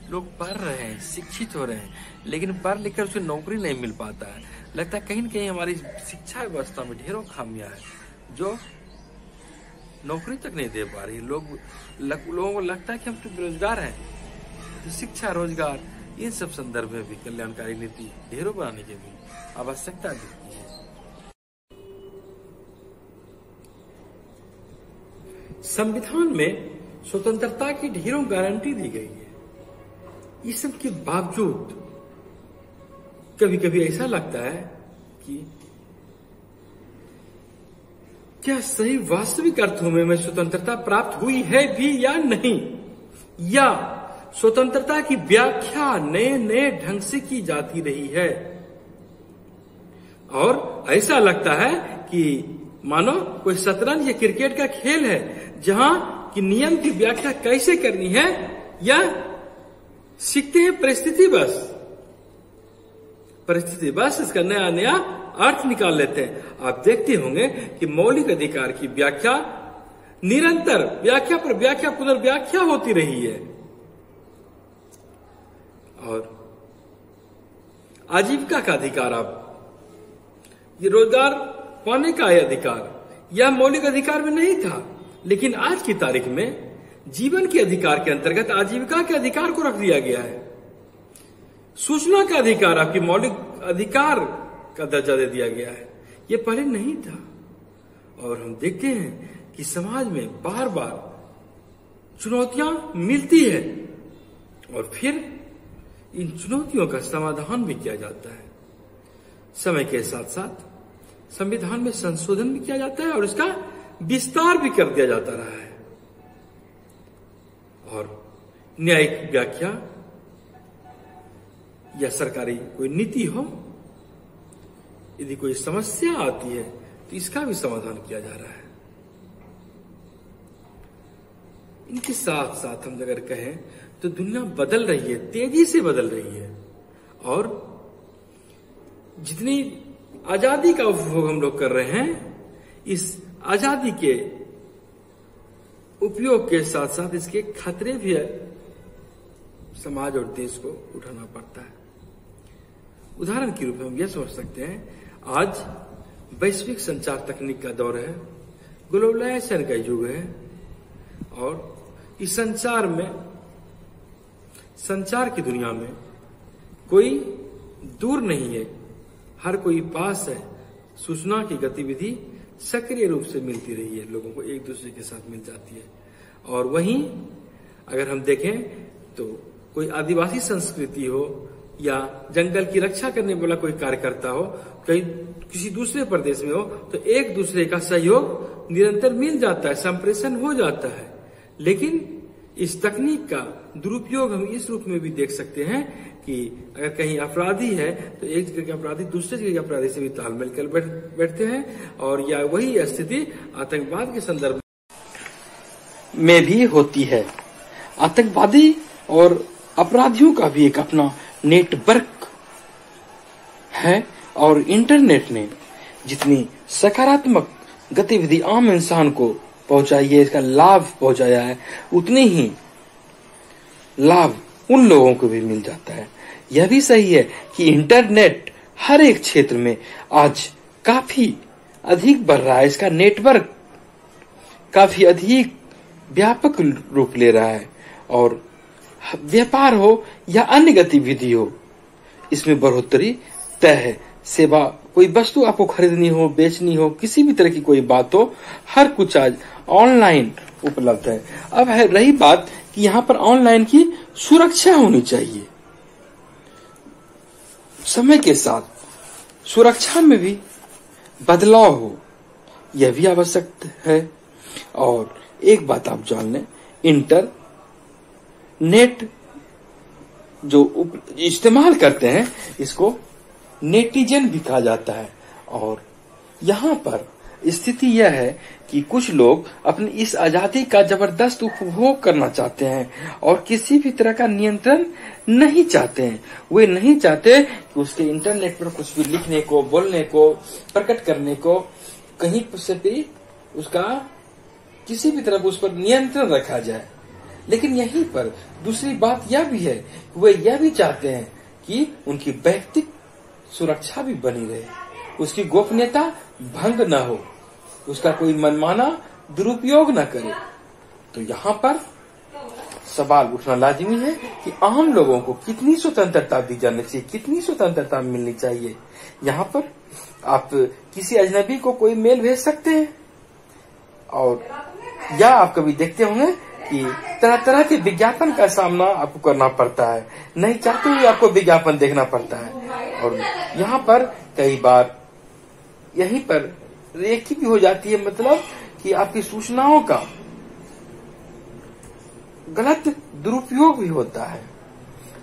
लोग पढ़ रहे हैं, शिक्षित हो रहे हैं, लेकिन पढ़ लिख कर उसे नौकरी नहीं मिल पाता है। लगता है कहीं न कहीं हमारी शिक्षा व्यवस्था में ढेरों खामियां हैं जो नौकरी तक नहीं दे पा रही। लोगों को लगता है कि हम तो बेरोजगार हैं। तो शिक्षा, रोजगार, इन सब संदर्भ में भी कल्याणकारी नीति ढेरों बनाने की भी आवश्यकता दिखती है। संविधान में स्वतंत्रता की ढेरों गारंटी दी गई है। इस सब के बावजूद कभी कभी ऐसा लगता है कि क्या सही वास्तविक अर्थों में हमें स्वतंत्रता प्राप्त हुई है भी या नहीं, या स्वतंत्रता की व्याख्या नए नए ढंग से की जाती रही है। और ऐसा लगता है कि मानो कोई शतरंज या क्रिकेट का खेल है, जहां कि नियम की व्याख्या कैसे करनी है या सीखते हैं परिस्थिति बस इसका नया नया अर्थ निकाल लेते हैं। आप देखते होंगे कि मौलिक अधिकार की व्याख्या निरंतर व्याख्या पर व्याख्या, पुनर्व्याख्या होती रही है। और आजीविका का अधिकार, आप ये रोजगार पाने का अधिकार, यह मौलिक अधिकार में नहीं था, लेकिन आज की तारीख में जीवन के अधिकार के अंतर्गत आजीविका के अधिकार को रख दिया गया है। सूचना का अधिकार आपकी मौलिक अधिकार का दर्जा दे दिया गया है, ये पहले नहीं था। और हम देखते हैं कि समाज में बार बार चुनौतियां मिलती है और फिर इन चुनौतियों का समाधान भी किया जाता है। समय के साथ साथ संविधान में संशोधन भी किया जाता है और इसका विस्तार भी कर दिया जाता रहा है। और न्यायिक व्याख्या या सरकारी कोई नीति हो, यदि कोई समस्या आती है तो इसका भी समाधान किया जा रहा है। इनके साथ साथ हम अगर कहें तो दुनिया बदल रही है, तेजी से बदल रही है। और जितनी आजादी का उपभोग हम लोग कर रहे हैं, इस आजादी के उपयोग के साथ साथ इसके खतरे भी है, समाज और देश को उठाना पड़ता है। उदाहरण के रूप में हम यह सोच सकते हैं, आज वैश्विक संचार तकनीक का दौर है, ग्लोबलाइजेशन का युग है और इस संचार की दुनिया में कोई दूर नहीं है, हर कोई पास है। सूचना की गतिविधि सक्रिय रूप से मिलती रही है, लोगों को एक दूसरे के साथ मिल जाती है। और वहीं अगर हम देखें तो कोई आदिवासी संस्कृति हो या जंगल की रक्षा करने वाला कोई कार्यकर्ता हो, कहीं किसी दूसरे प्रदेश में हो, तो एक दूसरे का सहयोग निरंतर मिल जाता है, संप्रेषण हो जाता है। लेकिन इस तकनीक का दुरुपयोग हम इस रूप में भी देख सकते हैं कि अगर कहीं अपराधी है तो एक जगह के अपराधी दूसरे जगह के अपराधी से भी तालमेल कर बैठते हैं, और या वही स्थिति आतंकवाद के संदर्भ में भी होती है। आतंकवादी और अपराधियों का भी एक अपना नेटवर्क है, और इंटरनेट ने जितनी सकारात्मक गतिविधि आम इंसान को पहुंचाई है, इसका लाभ पहुंचाया है, उतनी ही लाभ उन लोगों को भी मिल जाता है। यह भी सही है कि इंटरनेट हर एक क्षेत्र में आज काफी अधिक बढ़ रहा है, इसका नेटवर्क काफी अधिक व्यापक रूप ले रहा है, और व्यापार हो या अन्य गतिविधि हो, इसमें बढ़ोतरी तय है। सेवा, कोई वस्तु आपको खरीदनी हो, बेचनी हो, किसी भी तरह की कोई बात हो, हर कुछ आज ऑनलाइन उपलब्ध है। अब है रही बात कि यहाँ पर ऑनलाइन की सुरक्षा होनी चाहिए। समय के साथ सुरक्षा में भी बदलाव हो, यह भी आवश्यक है। और एक बात आप जान लें, इंटरनेट जो इस्तेमाल करते हैं, इसको नेटिजन भी कहा जाता है। और यहाँ पर स्थिति यह है कि कुछ लोग अपनी इस आजादी का जबरदस्त उपभोग करना चाहते हैं और किसी भी तरह का नियंत्रण नहीं चाहते हैं। वे नहीं चाहते कि उसके इंटरनेट पर कुछ भी लिखने को, बोलने को, प्रकट करने को कहीं से भी उसका किसी भी तरह उस पर नियंत्रण रखा जाए। लेकिन यहीं पर दूसरी बात यह भी है, वे यह भी चाहते हैं कि उनकी व्यक्तिगत सुरक्षा भी बनी रहे, उसकी गोपनीयता भंग न हो, उसका कोई मनमाना दुरुपयोग न करे। तो यहाँ पर सवाल उठना लाजिमी है कि आम लोगों को कितनी स्वतंत्रता दी जानी चाहिए, कितनी स्वतंत्रता मिलनी चाहिए। यहाँ पर आप किसी अजनबी को कोई मेल भेज सकते हैं, और या आप कभी देखते होंगे कि तरह तरह के विज्ञापन का सामना आपको करना पड़ता है, नहीं चाहते हुए आपको विज्ञापन देखना पड़ता है। और यहाँ पर कई बार यहीं पर रेखी भी हो जाती है, मतलब कि आपकी सूचनाओं का गलत दुरुपयोग भी होता है।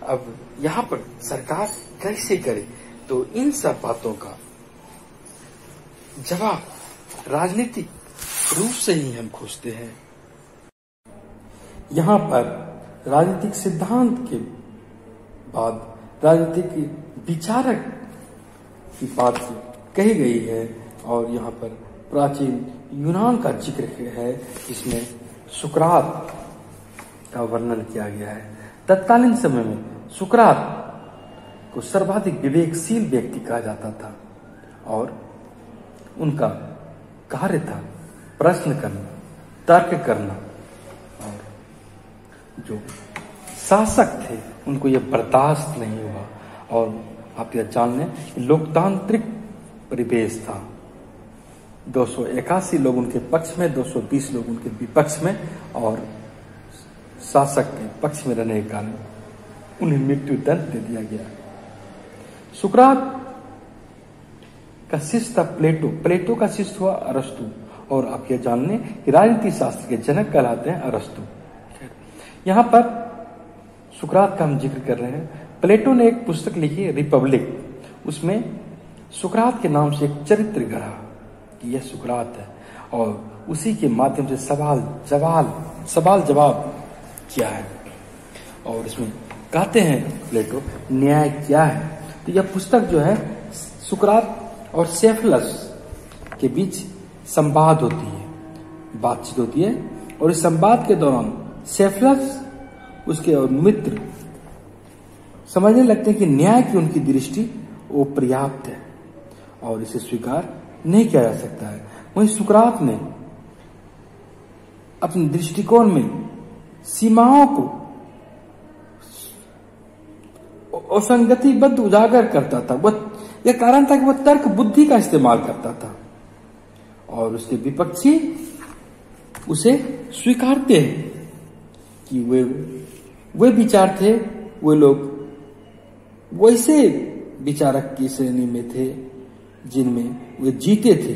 अब यहाँ पर सरकार कैसे करे, तो इन सब बातों का जवाब राजनीतिक रूप से ही हम खोजते हैं। यहाँ पर राजनीतिक सिद्धांत के बाद राजनीतिक विचारक की बात कही गई है, और यहाँ पर प्राचीन यूनान का जिक्र है, इसमें सुकरात का वर्णन किया गया है। तत्कालीन समय में सुकरात को सर्वाधिक विवेकशील व्यक्ति कहा जाता था, और उनका कार्य था प्रश्न करना, तर्क करना, और जो शासक थे उनको यह बर्दाश्त नहीं हुआ। और आप यह जान लें कि लोकतांत्रिक परिवेश था, 281 लोग उनके पक्ष में, 220 लोग उनके विपक्ष में, और शासक के पक्ष में रहने के कारण उन्हें मृत्यु दंड दे दिया गया। सुकरात का शिष्य था प्लेटो, प्लेटो का शिष्य हुआ अरस्तु, और आप यह जान लें कि राजनीति शास्त्र के जनक कहलाते हैं अरस्तु। यहाँ पर सुकरात का हम जिक्र कर रहे हैं। प्लेटो ने एक पुस्तक लिखी रिपब्लिक, उसमें सुकरात के नाम से एक चरित्र गढ़ा कि यह सुकरात है, और उसी के माध्यम से सवाल जवाब किया है। और इसमें कहते हैं प्लेटो न्याय क्या है। तो यह पुस्तक जो है सुकरात और सेफलस के बीच संवाद होती है, बातचीत होती है, और इस संवाद के दौरान सेफलस उसके और मित्र समझने लगते हैं कि न्याय की उनकी दृष्टि वो पर्याप्त है और इसे स्वीकार नहीं किया जा सकता है। वहीं सुकरात ने अपने दृष्टिकोण में सीमाओं को असंगतिबद्ध उजागर करता था। वह यह कारण था कि वह तर्क बुद्धि का इस्तेमाल करता था और उसके विपक्षी उसे स्वीकारते हैं कि वे विचार थे, वे लोग वैसे विचारक की श्रेणी में थे जिनमें वे जीते थे,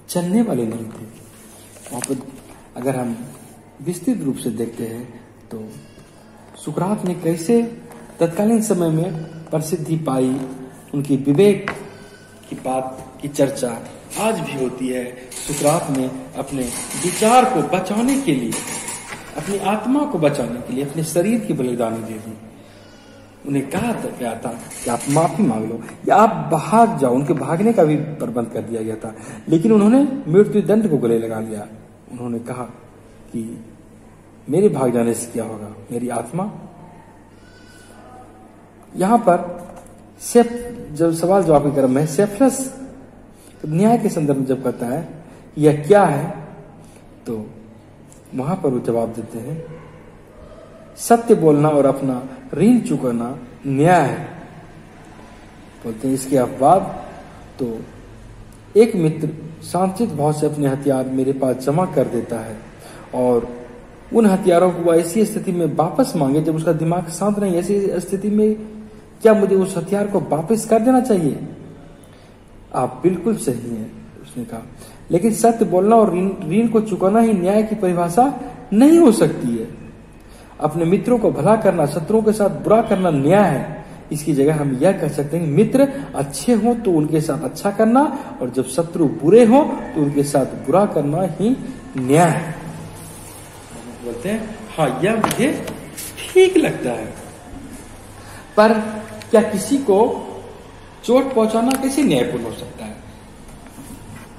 चलने वाले नहीं थे। वहां पर अगर हम विस्तृत रूप से देखते हैं तो सुकरात ने कैसे तत्कालीन समय में प्रसिद्धि पाई, उनकी विवेक की बात की चर्चा आज भी होती है। सुकरात ने अपने विचार को बचाने के लिए, अपनी आत्मा को बचाने के लिए अपने शरीर की बलिदानी दे दी। उन्हें कहा गया था कि आप माफी मांग लो या आप भाग जाओ। उनके भागने का भी प्रबंध कर दिया गया था, लेकिन उन्होंने मृत्यु दंड को गले लगा लिया। उन्होंने कहा कि मेरे भाग जाने से क्या होगा, मेरी आत्मा। यहां पर जब सवाल जवाब के क्रम में सेफलस न्याय के संदर्भ में जब कहता है यह क्या है, तो वहां पर वो जवाब देते हैं सत्य बोलना और अपना ऋण चुकाना न्याय है। बोलते हैं इसके अपवाद तो एक मित्र शांतित भाव से अपने हथियार मेरे पास जमा कर देता है और उन हथियारों को ऐसी स्थिति में वापस मांगे जब उसका दिमाग शांत नहीं। ऐसी स्थिति में क्या मुझे उस हथियार को वापस कर देना चाहिए? आप बिल्कुल सही हैं, उसने कहा, लेकिन सत्य बोलना और ऋण को चुकाना ही न्याय की परिभाषा नहीं हो सकती है। अपने मित्रों को भला करना, शत्रुओं के साथ बुरा करना न्याय है। इसकी जगह हम यह कह सकते हैं मित्र अच्छे हो तो उनके साथ अच्छा करना और जब शत्रु बुरे हो तो उनके साथ बुरा करना ही न्याय है। बोलते हैं हाँ, यह मुझे ठीक लगता है, पर क्या किसी को चोट पहुंचाना कैसे न्यायपूर्ण हो सकता है?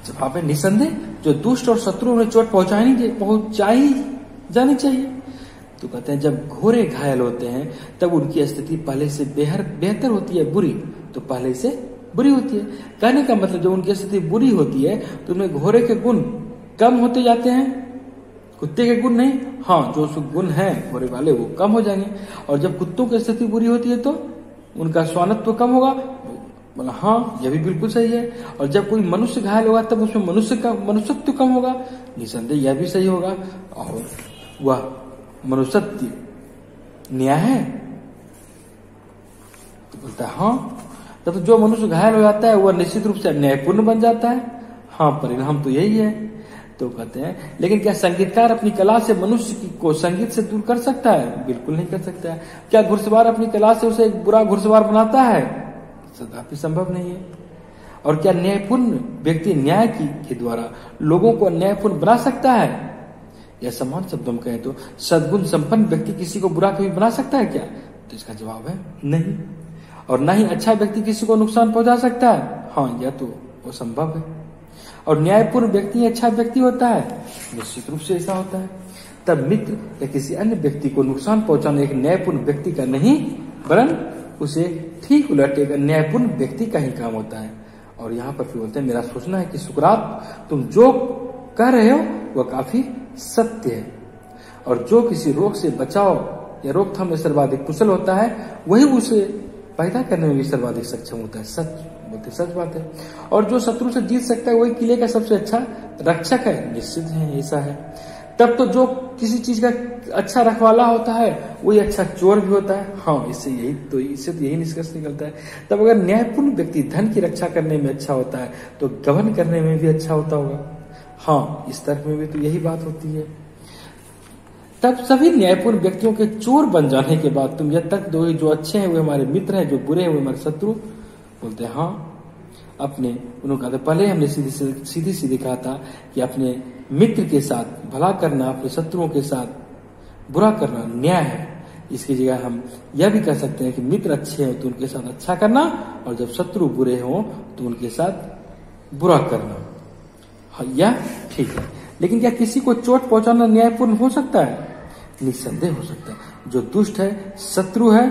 जवाब है निसंदेह जो दुष्ट और शत्रु उन्हें चोट पहुंचाई जानी चाहिए। तो कहते हैं जब घोड़े घायल होते हैं तब उनकी स्थिति पहले से बेहतर होती है, बुरी तो पहले से बुरी होती है। कहने का मतलब जब उनकी स्थिति बुरी होती है तो उनमें घोड़े के गुण कम होते जाते हैं, कुत्ते के गुण नहीं। हाँ, जो गुण हैं घोड़े वाले वो कम हो जाएंगे। और जब कुत्तों की स्थिति बुरी होती है तो उनका स्वानत्व कम होगा। बोला हाँ, यह भी बिल्कुल सही है। और जब कोई मनुष्य घायल होगा तब उसमें मनुष्यत्व कम होगा, निसंदेह यह भी सही होगा। और वह मनुष्यत्व न्याय है। तो बोलता है हाँ, तब जो मनुष्य घायल हो जाता है वह निश्चित रूप से न्यायपूर्ण बन जाता है। हाँ, परिणाम तो यही है। तो कहते हैं लेकिन क्या संगीतकार अपनी कला से मनुष्य को संगीत से दूर कर सकता है? बिल्कुल नहीं कर सकता है। क्या घुड़सवार अपनी कला से उसे एक बुरा घुड़सवार बनाता है? कदापि संभव नहीं है। और क्या न्यायपूर्ण व्यक्ति न्याय के द्वारा लोगों को न्यायपूर्ण बना सकता है? या समान शब्दों में कहें तो सद्गुण संपन्न व्यक्ति किसी को बुरा कभी बना सकता है क्या? तो इसका जवाब है नहीं। और न ही अच्छा व्यक्ति किसी को नुकसान पहुंचा सकता है। हाँ, यह तो वो संभव है। और न्यायपूर्ण व्यक्ति अच्छा व्यक्ति होता है, निश्चित रूप से ऐसा होता है। तब मित्र या किसी अन्य व्यक्ति को नुकसान पहुंचाना एक न्यायपूर्ण व्यक्ति का नहीं वरन उसे ठीक उलट एक न्यायपूर्ण व्यक्ति का ही काम होता है। और यहाँ पर फिर बोलते हैं मेरा सोचना है कि सुकरात तुम जो कह रहे हो वह काफी सत्य है। और जो किसी रोग से बचाव या रोकथाम में सर्वाधिक कुशल होता है वही उसे पैदा करने में भी सर्वाधिक सक्षम होता है। सच बोलते, सच बात है। और जो शत्रु से जीत सकता है वही किले का सबसे अच्छा रक्षक है, निश्चित है ऐसा है। तब तो जो किसी चीज का अच्छा रखवाला होता है वही अच्छा चोर भी होता है। हाँ, इससे यही निष्कर्ष निकलता है। तब अगर न्यायपूर्ण व्यक्ति धन की रक्षा करने में अच्छा होता है तो गबन करने में भी अच्छा होता होगा। हाँ, इस तर्क में भी तो यही बात होती है। तब सभी न्यायपूर्ण व्यक्तियों के चोर बन जाने के बाद तुम यह तर्क दो जो अच्छे हैं वे हमारे मित्र हैं, जो बुरे हैं वे हमारे शत्रु। बोलते हैं हाँ, उन्होंने कहा था पहले हमने सीधी कहा था कि अपने मित्र के साथ भला करना, अपने शत्रुओं के साथ बुरा करना न्याय है। इसकी जगह हम यह भी कह सकते हैं कि मित्र अच्छे हो तो उनके साथ अच्छा करना और जब शत्रु बुरे हो तो उनके साथ बुरा करना। हाँ, यह ठीक है। लेकिन क्या किसी को चोट पहुंचाना न्यायपूर्ण हो सकता है? निस्संदेह हो सकता है। जो दुष्ट है, शत्रु है,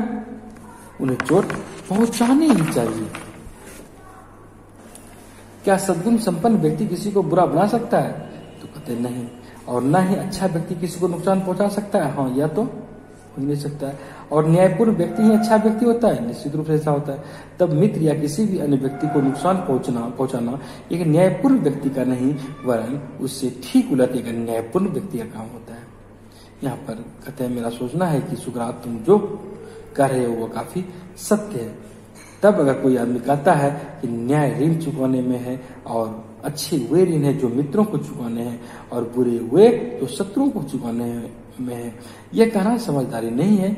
उन्हें चोट पहुंचानी ही चाहिए। क्या सद्गुण संपन्न व्यक्ति किसी को बुरा बना सकता है? तो कहते नहीं। और ना ही अच्छा व्यक्ति किसी को नुकसान पहुंचा सकता है? हाँ, यह तो हो ही नहीं सकता है। और न्यायपूर्ण व्यक्ति ही अच्छा व्यक्ति होता है? निश्चित रूप से ऐसा होता है। तब मित्र या किसी भी अन्य व्यक्ति को नुकसान पहुंचाना एक न्यायपूर्ण व्यक्ति का नहीं, वरन उससे ठीक उलट एक न्यायपूर्ण व्यक्ति का काम होता है। यहाँ पर कहते हैं, मेरा सोचना है कि सुकरात तुम जो कर रहे हो वो काफी सत्य है। तब अगर कोई आदमी कहता है कि न्याय ऋण चुकाने में है, और अच्छे वे ऋण है जो मित्रों को चुकाने हैं, और बुरे वे जो शत्रुओं को चुकाने में है, यह कहना समझदारी नहीं है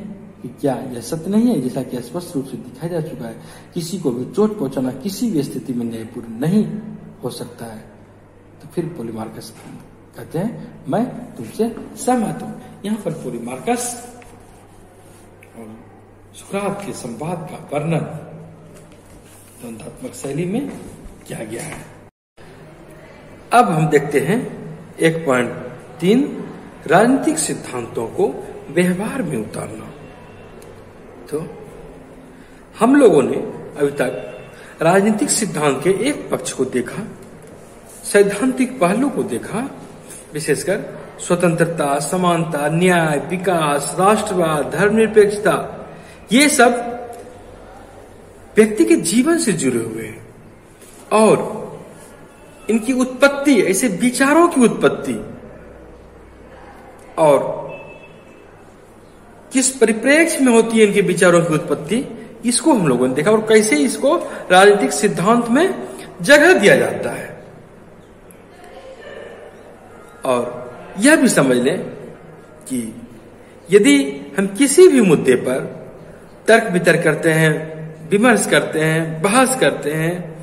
कि क्या यह सत्य नहीं है? जैसा कि स्पष्ट रूप से दिखाया जा चुका है, किसी को भी चोट पहुंचाना किसी भी स्थिति में न्यायपूर्ण नहीं हो सकता है। तो फिर पोलीमार्कस कहते हैं, मैं तुमसे सहमत हूं। यहाँ पर पोलीमार्कस और सुकरात के संवाद का वर्णन द्वंद्वात्मक शैली में किया गया है। अब हम देखते हैं 1.3 राजनीतिक सिद्धांतों को व्यवहार में उतारना। तो हम लोगों ने अभी तक राजनीतिक सिद्धांत के एक पक्ष को देखा, सैद्धांतिक पहलू को देखा, विशेषकर स्वतंत्रता, समानता, न्याय, विकास, राष्ट्रवाद, धर्मनिरपेक्षता, ये सब व्यक्ति के जीवन से जुड़े हुए हैं, और इनकी उत्पत्ति, ऐसे विचारों की उत्पत्ति और किस परिप्रेक्ष्य में होती है इनके विचारों की उत्पत्ति, इसको हम लोगों ने देखा, और कैसे इसको राजनीतिक सिद्धांत में जगह दिया जाता है। और यह भी समझ लें कि यदि हम किसी भी मुद्दे पर तर्क वितर्क करते हैं, विमर्श करते हैं, बहस करते हैं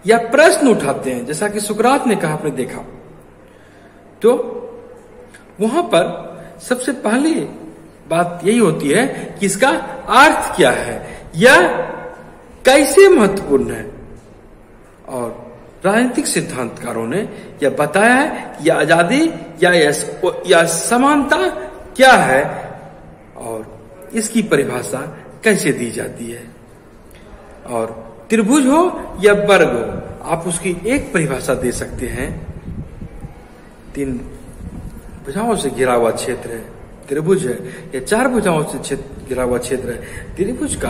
या प्रश्न उठाते हैं, जैसा कि सुकरात ने कहा, आपने देखा, तो वहां पर सबसे पहले बात यही होती है कि इसका अर्थ क्या है या कैसे महत्वपूर्ण है। और राजनीतिक सिद्धांतकारों ने यह बताया है कि आजादी या समानता क्या है और इसकी परिभाषा कैसे दी जाती है। और त्रिभुज हो या वर्ग हो, आप उसकी एक परिभाषा दे सकते हैं। 3 भुजाओं से घिरा हुआ क्षेत्र है त्रिभुज है, या 4 भुजाओं से घिरा हुआ क्षेत्र है त्रिभुज का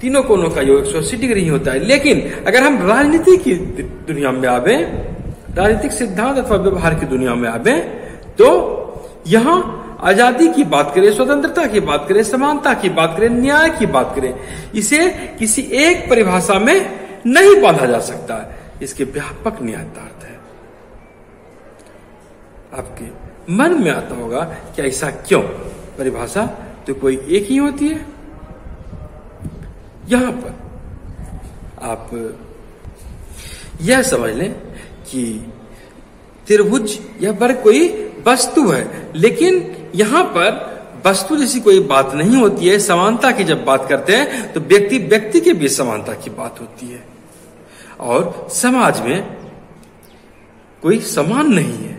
तीनों कोनों का योग 180 डिग्री ही होता है। लेकिन अगर हम राजनीति की दुनिया में आवे, राजनीतिक सिद्धांत अथवा व्यवहार की दुनिया में आवे, तो यहां आजादी की बात करें, स्वतंत्रता की बात करें, समानता की बात करें, न्याय की बात करें, इसे किसी एक परिभाषा में नहीं बांधा जा सकता है। इसके व्यापक निहितार्थ है। आपके मन में आता होगा कि ऐसा क्यों? परिभाषा तो कोई एक ही होती है। यहां पर आप यह समझ लें कि त्रिभुज या वर्ग कोई वस्तु है, लेकिन यहां पर वस्तु जैसी कोई बात नहीं होती है। समानता की जब बात करते हैं तो व्यक्ति व्यक्ति के बीच समानता की बात होती है, और समाज में कोई समान नहीं है,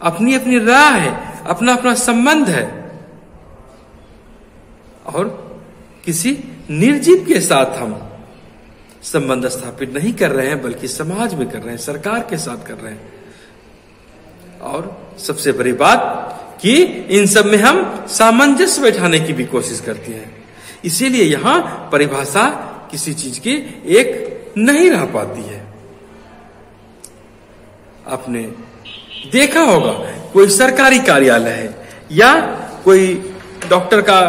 अपनी अपनी राह है, अपना अपना संबंध है, और किसी निर्जीव के साथ हम संबंध स्थापित नहीं कर रहे हैं, बल्कि समाज में कर रहे हैं, सरकार के साथ कर रहे हैं। और सबसे बड़ी बात कि इन सब में हम सामंजस्य बैठाने की भी कोशिश करते हैं। इसीलिए यहां परिभाषा किसी चीज की एक नहीं रह पाती है। आपने देखा होगा, कोई सरकारी कार्यालय है या कोई डॉक्टर का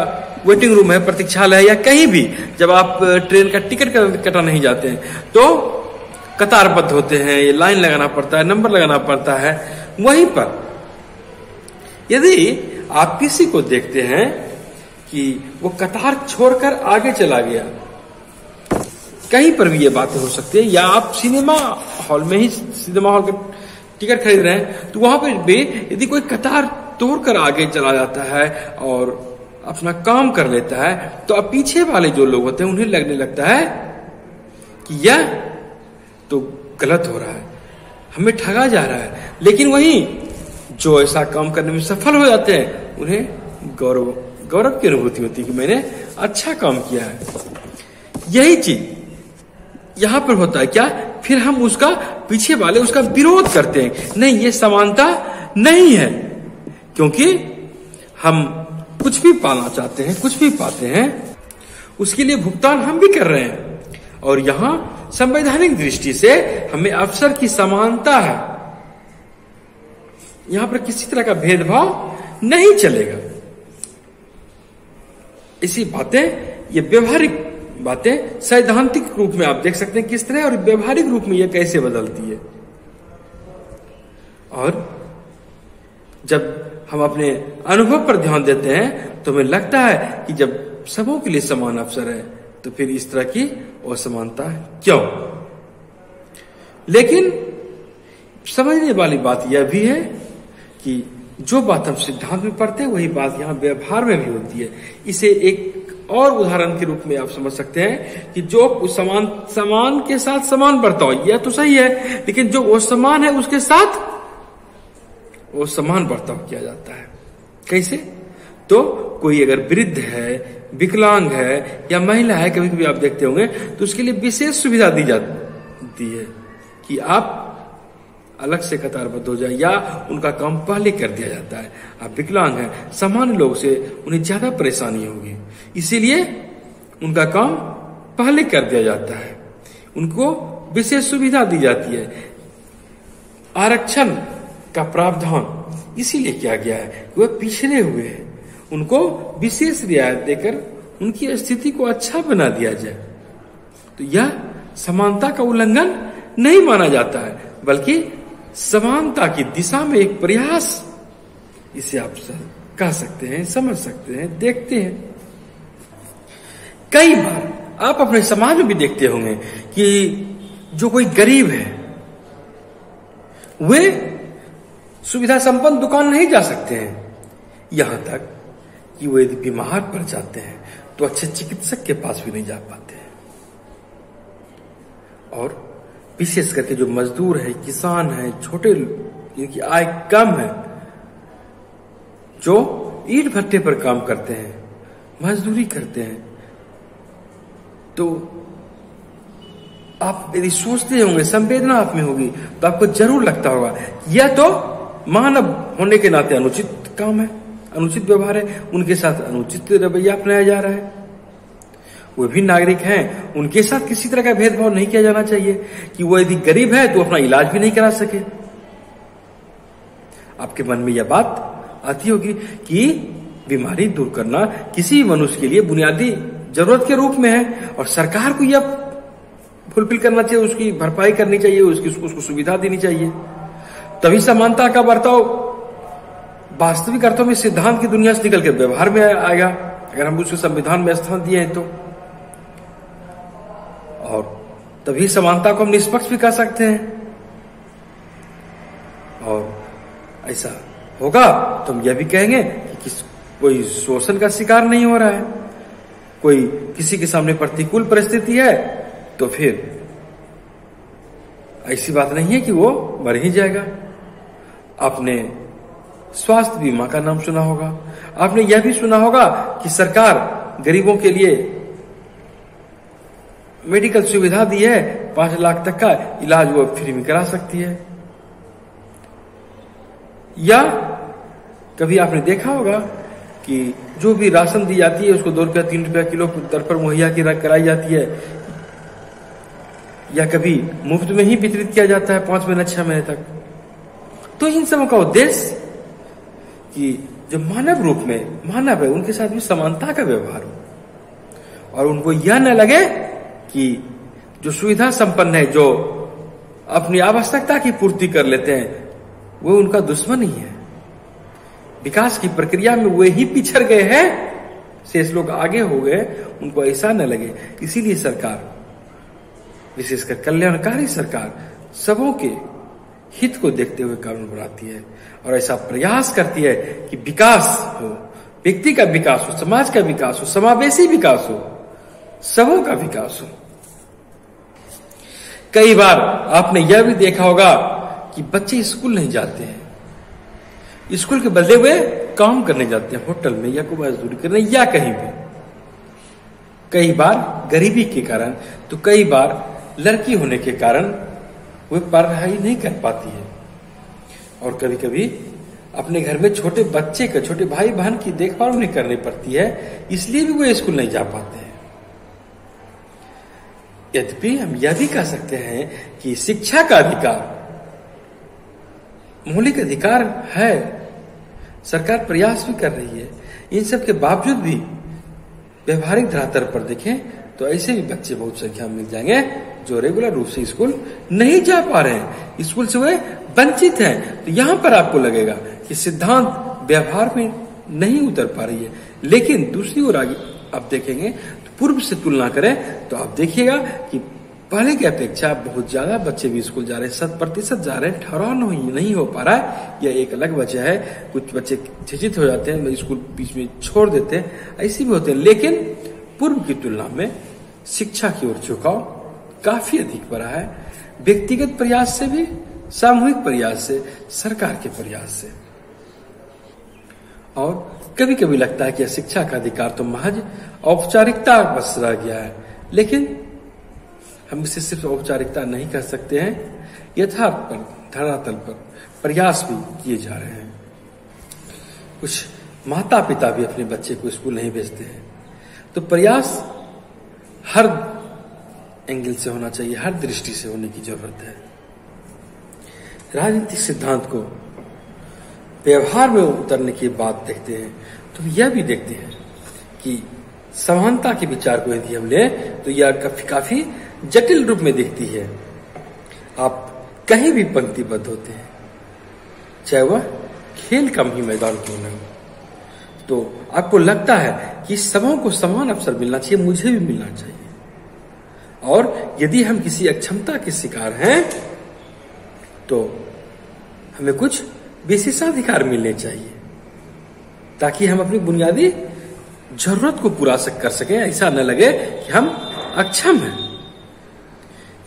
वेटिंग रूम है, प्रतीक्षालय है, या कहीं भी जब आप ट्रेन का टिकट कटा नहीं जाते हैं तो कतारबद्ध होते हैं, ये लाइन लगाना पड़ता है, नंबर लगाना पड़ता है। वहीं पर यदि आप किसी को देखते हैं कि वो कतार छोड़कर आगे चला गया, कहीं पर भी ये बातें हो सकती है, या आप सिनेमा हॉल में ही सिनेमा हॉल का टिकट खरीद रहे हैं, तो वहां पर भी यदि कोई कतार तोड़कर आगे चला जाता है और अपना काम कर लेता है, तो अब पीछे वाले जो लोग होते हैं उन्हें लगने लगता है कि यह तो गलत हो रहा है, हमें ठगा जा रहा है। लेकिन वहीं जो ऐसा काम करने में सफल हो जाते हैं, उन्हें गौरव की अनुभूति होती है कि मैंने अच्छा काम किया है। यही चीज यहां पर होता है क्या, फिर हम उसका पीछे वाले उसका विरोध करते हैं, नहीं ये समानता नहीं है, क्योंकि हम कुछ भी पाना चाहते हैं, कुछ भी पाते हैं, उसके लिए भुगतान हम भी कर रहे हैं। और यहां संवैधानिक दृष्टि से हमें अवसर की समानता है, यहां पर किसी तरह का भेदभाव नहीं चलेगा। इसी बातें, ये व्यवहारिक बातें सैद्धांतिक रूप में आप देख सकते हैं किस तरह, और व्यवहारिक रूप में ये कैसे बदलती है। और जब हम अपने अनुभव पर ध्यान देते हैं तो हमें लगता है कि जब सबों के लिए समान अवसर है तो फिर इस तरह की असमानता क्यों। लेकिन समझने वाली बात यह भी है कि जो बात हम सिद्धांत में पढ़ते हैं वही बात यहां व्यवहार में भी होती है। इसे एक और उदाहरण के रूप में आप समझ सकते हैं कि जो समान के साथ समान बर्ताव, यह तो सही है, लेकिन जो असमान है उसके साथ वो समान बर्ताव किया जाता है। कैसे? तो कोई अगर वृद्ध है, विकलांग है या महिला है, कभी कभी आप देखते होंगे, तो उसके लिए विशेष सुविधा दी जाती है कि आप अलग से कतारबद्ध हो जाए, या उनका काम पहले कर दिया जाता है। आप विकलांग हैं, सामान्य लोग से उन्हें ज्यादा परेशानी होगी, इसीलिए उनका काम पहले कर दिया जाता है, उनको विशेष सुविधा दी जाती है। आरक्षण का प्रावधान इसीलिए किया गया है, वह पिछड़े हुए हैं, उनको विशेष रियायत देकर उनकी स्थिति को अच्छा बना दिया जाए। तो यह समानता का उल्लंघन नहीं माना जाता है, बल्कि समानता की दिशा में एक प्रयास, इसे आप कह सकते हैं, समझ सकते हैं, देखते हैं। कई बार आप अपने समाज में भी देखते होंगे कि जो कोई गरीब है वे सुविधा संपन्न दुकान नहीं जा सकते हैं, यहां तक कि वो यदि बीमार पड़ जाते हैं तो अच्छे चिकित्सक के पास भी नहीं जा पाते हैं। और विशेष करके जो मजदूर है, किसान है, छोटे जिनकी आय कम है, जो ईंट भट्टे पर काम करते हैं, मजदूरी करते हैं, तो आप यदि सोचते होंगे, संवेदना आप में होगी, तो आपको जरूर लगता होगा यह तो मानव होने के नाते अनुचित काम है, अनुचित व्यवहार है, उनके साथ अनुचित रवैया अपनाया जा रहा है। वो भी नागरिक हैं, उनके साथ किसी तरह का भेदभाव नहीं किया जाना चाहिए कि वो यदि गरीब है तो अपना इलाज भी नहीं करा सके। आपके मन में यह बात आती होगी कि बीमारी दूर करना किसी मनुष्य के लिए बुनियादी जरूरत के रूप में है, और सरकार को यह फुलफिल करना चाहिए, उसकी भरपाई करनी चाहिए, उसको सुविधा देनी चाहिए, तभी समानता का बर्ताव वास्तविक अर्थों में सिद्धांत की दुनिया से निकल के व्यवहार में आएगा, अगर हम उसके संविधान में स्थान दिए हैं तो। और तभी समानता को हम निष्पक्ष भी कर सकते हैं। और ऐसा होगा तो हम यह भी कहेंगे कि कोई शोषण का शिकार नहीं हो रहा है, कोई किसी के सामने प्रतिकूल परिस्थिति है तो फिर ऐसी बात नहीं है कि वो मर ही जाएगा। आपने स्वास्थ्य बीमा का नाम सुना होगा, आपने यह भी सुना होगा कि सरकार गरीबों के लिए मेडिकल सुविधा दी है, 5 लाख तक का इलाज वो फ्री में करा सकती है। या कभी आपने देखा होगा कि जो भी राशन दी जाती है उसको 2 रुपया 3 रुपया किलो दर पर मुहैया कराई जाती है, या कभी मुफ्त में ही वितरित किया जाता है 5 महीने 6 महीने तक। तो इन सबों का उद्देश्य कि जो मानव रूप में मानव है उनके साथ भी समानता का व्यवहार हो, और उनको यह न लगे कि जो सुविधा संपन्न है, जो अपनी आवश्यकता की पूर्ति कर लेते हैं, वो उनका दुश्मन ही है। विकास की प्रक्रिया में वे ही पिछड़ गए हैं, शेष लोग आगे हो गए, उनको ऐसा न लगे। इसीलिए सरकार, विशेषकर कल्याणकारी सरकार, सबों के हित को देखते हुए कानून बनाती है और ऐसा प्रयास करती है कि विकास हो, व्यक्ति का विकास हो, समाज का विकास हो, समावेशी विकास हो, सबों का विकास हो। कई बार आपने यह भी देखा होगा कि बच्चे स्कूल नहीं जाते हैं, स्कूल के बदले वे काम करने जाते हैं, होटल में या कोई मजदूरी करने या कहीं भी। कई बार गरीबी के कारण, तो कई बार लड़की होने के कारण वो पढ़ाई नहीं कर पाती है और कभी कभी अपने घर में छोटे बच्चे का, छोटे भाई बहन की देखभाल उन्हें करनी पड़ती है, इसलिए भी वो स्कूल नहीं जा पाते हैं। यद्यपि हम यह भी कह सकते हैं कि शिक्षा का अधिकार मौलिक अधिकार है, सरकार प्रयास भी कर रही है। इन सब के बावजूद भी व्यवहारिक धरातल पर देखें तो ऐसे भी बच्चे बहुत संख्या में मिल जाएंगे जो रेगुलर रूप से स्कूल नहीं जा पा रहे हैं, स्कूल से वे वंचित हैं। तो यहां पर आपको लगेगा कि सिद्धांत व्यवहार में नहीं उतर पा रही है। लेकिन दूसरी ओर आगे आप देखेंगे तो पूर्व से तुलना करें तो आप देखिएगा कि पहले की अपेक्षा बहुत ज्यादा बच्चे भी स्कूल जा रहे हैं, 100% जा रहे हैं। ठहराव नहीं हो पा रहा है, यह एक अलग वजह है। कुछ बच्चे झिझित हो जाते हैं, स्कूल बीच में छोड़ देते हैं, ऐसे भी होते हैं। लेकिन पूर्व की तुलना में शिक्षा की ओर झुकाव काफी अधिक बढ़ा है, व्यक्तिगत प्रयास से भी, सामूहिक प्रयास से, सरकार के प्रयास से। और कभी कभी लगता है कि शिक्षा का अधिकार तो महज औपचारिकता बस रह गया है, लेकिन हम इसे सिर्फ औपचारिकता नहीं कर सकते हैं, यथार्थ पर, धरातल पर प्रयास भी किए जा रहे हैं। कुछ माता पिता भी अपने बच्चे को स्कूल नहीं भेजते हैं, तो प्रयास हर एंगल से होना चाहिए, हर दृष्टि से होने की जरूरत है। राजनीतिक सिद्धांत को व्यवहार में उतरने की बात देखते हैं तो यह भी देखते हैं कि समानता के विचार को यदि हम लें तो यह काफी जटिल रूप में दिखती है। आप कहीं भी पंक्तिबद्ध होते हैं, चाहे वह खेल का ही मैदान क्यों न हो, तो आपको लगता है कि सबों को समान अवसर मिलना चाहिए, मुझे भी मिलना चाहिए। और यदि हम किसी अक्षमता के शिकार हैं तो हमें कुछ विशेषाधिकार मिलने चाहिए ताकि हम अपनी बुनियादी जरूरत को पूरा कर सकें, ऐसा न लगे कि हम अक्षम हैं।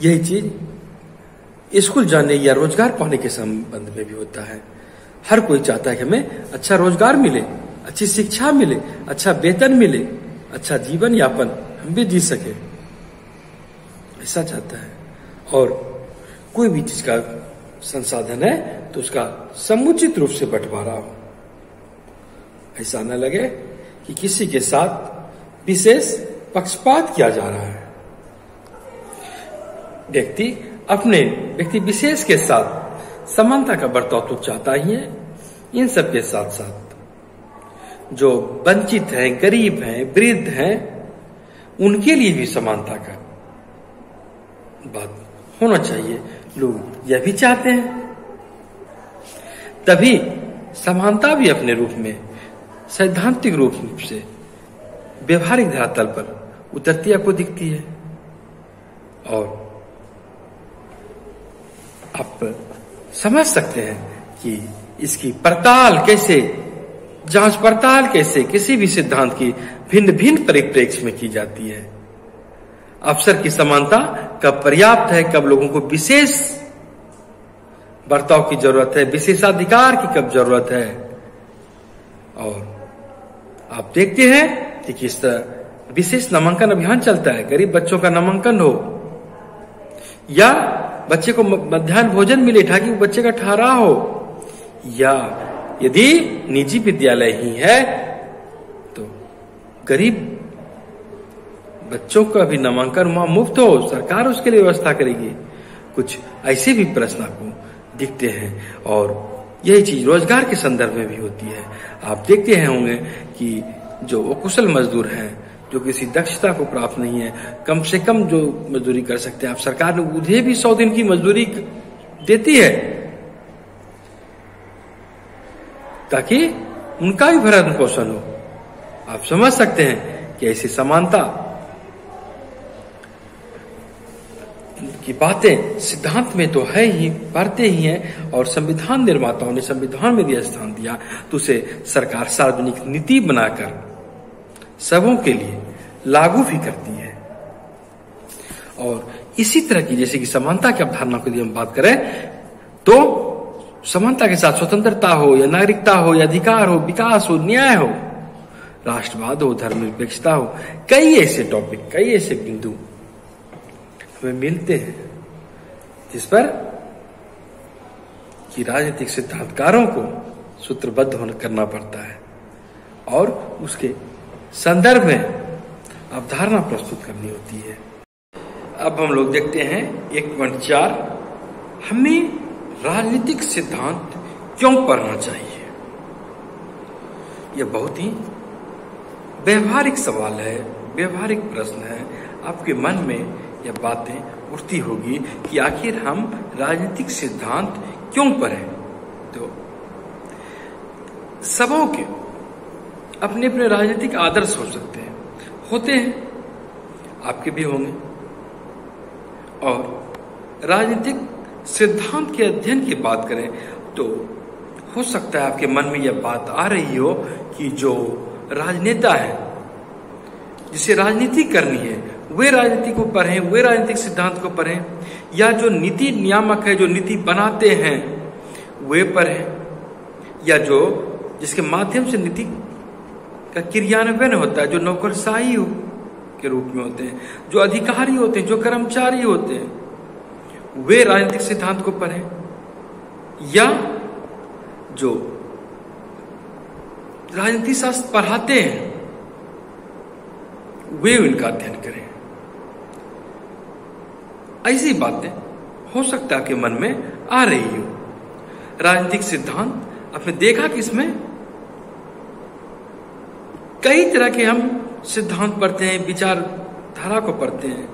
यही चीज स्कूल जाने या रोजगार पाने के संबंध में भी होता है। हर कोई चाहता है कि हमें अच्छा रोजगार मिले, अच्छी शिक्षा मिले, अच्छा वेतन मिले, अच्छा जीवन यापन हम भी जी सके, ऐसा चाहता है। और कोई भी चीज का संसाधन है तो उसका समुचित रूप से बंटवारा हो, ऐसा न लगे कि किसी के साथ विशेष पक्षपात किया जा रहा है। व्यक्ति विशेष के साथ समानता का बर्ताव तो चाहता ही है, इन सब के साथ साथ जो वंचित हैं, गरीब हैं, वृद्ध हैं, उनके लिए भी समानता का बात होना चाहिए। लोग यह भी चाहते हैं, तभी समानता भी अपने रूप में सैद्धांतिक रूप से व्यवहारिक धरातल पर उतरती आपको दिखती है। और आप समझ सकते हैं कि इसकी पड़ताल कैसे, जांच पड़ताल कैसे किसी भी सिद्धांत की भिन्न भिन्न परिप्रेक्ष्य में की जाती है। अवसर की समानता कब पर्याप्त है, कब लोगों को विशेष बर्ताव की जरूरत है, विशेषाधिकार की कब जरूरत है। और आप देखते हैं कि किस तरह विशेष नामांकन अभियान चलता है, गरीब बच्चों का नामांकन हो या बच्चे को मध्याह्न भोजन मिले ताकि वो बच्चे का ठहराव हो, या यदि निजी विद्यालय ही है तो गरीब बच्चों का भी नामांकन वहां मुफ्त हो, सरकार उसके लिए व्यवस्था करेगी। कुछ ऐसे भी प्रश्न आपको दिखते हैं। और यही चीज रोजगार के संदर्भ में भी होती है। आप देखते हैं होंगे कि जो अकुशल मजदूर हैं, जो किसी दक्षता को प्राप्त नहीं है, कम से कम जो मजदूरी कर सकते हैं, आप सरकार ने उन्हें भी 100 दिन की मजदूरी देती है ताकि उनका भी भरण पोषण हो। आप समझ सकते हैं कि ऐसी समानता की बातें सिद्धांत में तो है ही, पढ़ते ही हैं, और संविधान निर्माताओं ने संविधान में दिया स्थान दिया तो उसे सरकार सार्वजनिक नीति बनाकर सबों के लिए लागू भी करती है। और इसी तरह की, जैसे कि समानता की अवधारणा को यदि हम बात करें तो समानता के साथ स्वतंत्रता हो या नागरिकता हो या अधिकार हो, विकास हो, न्याय हो, राष्ट्रवाद हो, धर्मनिरपेक्षता हो, कई ऐसे टॉपिक, कई ऐसे बिंदु हमें मिलते हैं, जिस पर कि राजनीतिक सिद्धांतकारों को सूत्रबद्ध करना पड़ता है और उसके संदर्भ में अवधारणा प्रस्तुत करनी होती है। अब हम लोग देखते हैं 1.4, हमें राजनीतिक सिद्धांत क्यों पढ़ना चाहिए। यह बहुत ही व्यवहारिक सवाल है, व्यवहारिक प्रश्न है। आपके मन में यह बातें उठती होगी कि आखिर हम राजनीतिक सिद्धांत क्यों पढ़ें। तो सबों के अपने अपने राजनीतिक आदर्श हो सकते हैं, होते हैं, आपके भी होंगे। और राजनीतिक सिद्धांत के अध्ययन की बात करें तो हो सकता है आपके मन में यह बात आ रही हो कि जो राजनेता है, जिसे राजनीति करनी है, वे राजनीति को पढ़ें, वे राजनीतिक सिद्धांत को पढ़ें, या जो नीति नियामक है, जो नीति बनाते हैं, वे पढ़ें, या जो जिसके माध्यम से नीति का क्रियान्वयन होता है, जो नौकरशाही के रूप में होते हैं, जो अधिकारी होते हैं, जो कर्मचारी होते हैं, वे राजनीतिक सिद्धांत को पढ़ें, या जो राजनीति शास्त्र पढ़ाते हैं वे उनका अध्ययन करें। ऐसी बातें हो सकता है कि मन में आ रही हो। राजनीतिक सिद्धांत आपने देखा कि इसमें कई तरह के हम सिद्धांत पढ़ते हैं, विचारधारा को पढ़ते हैं।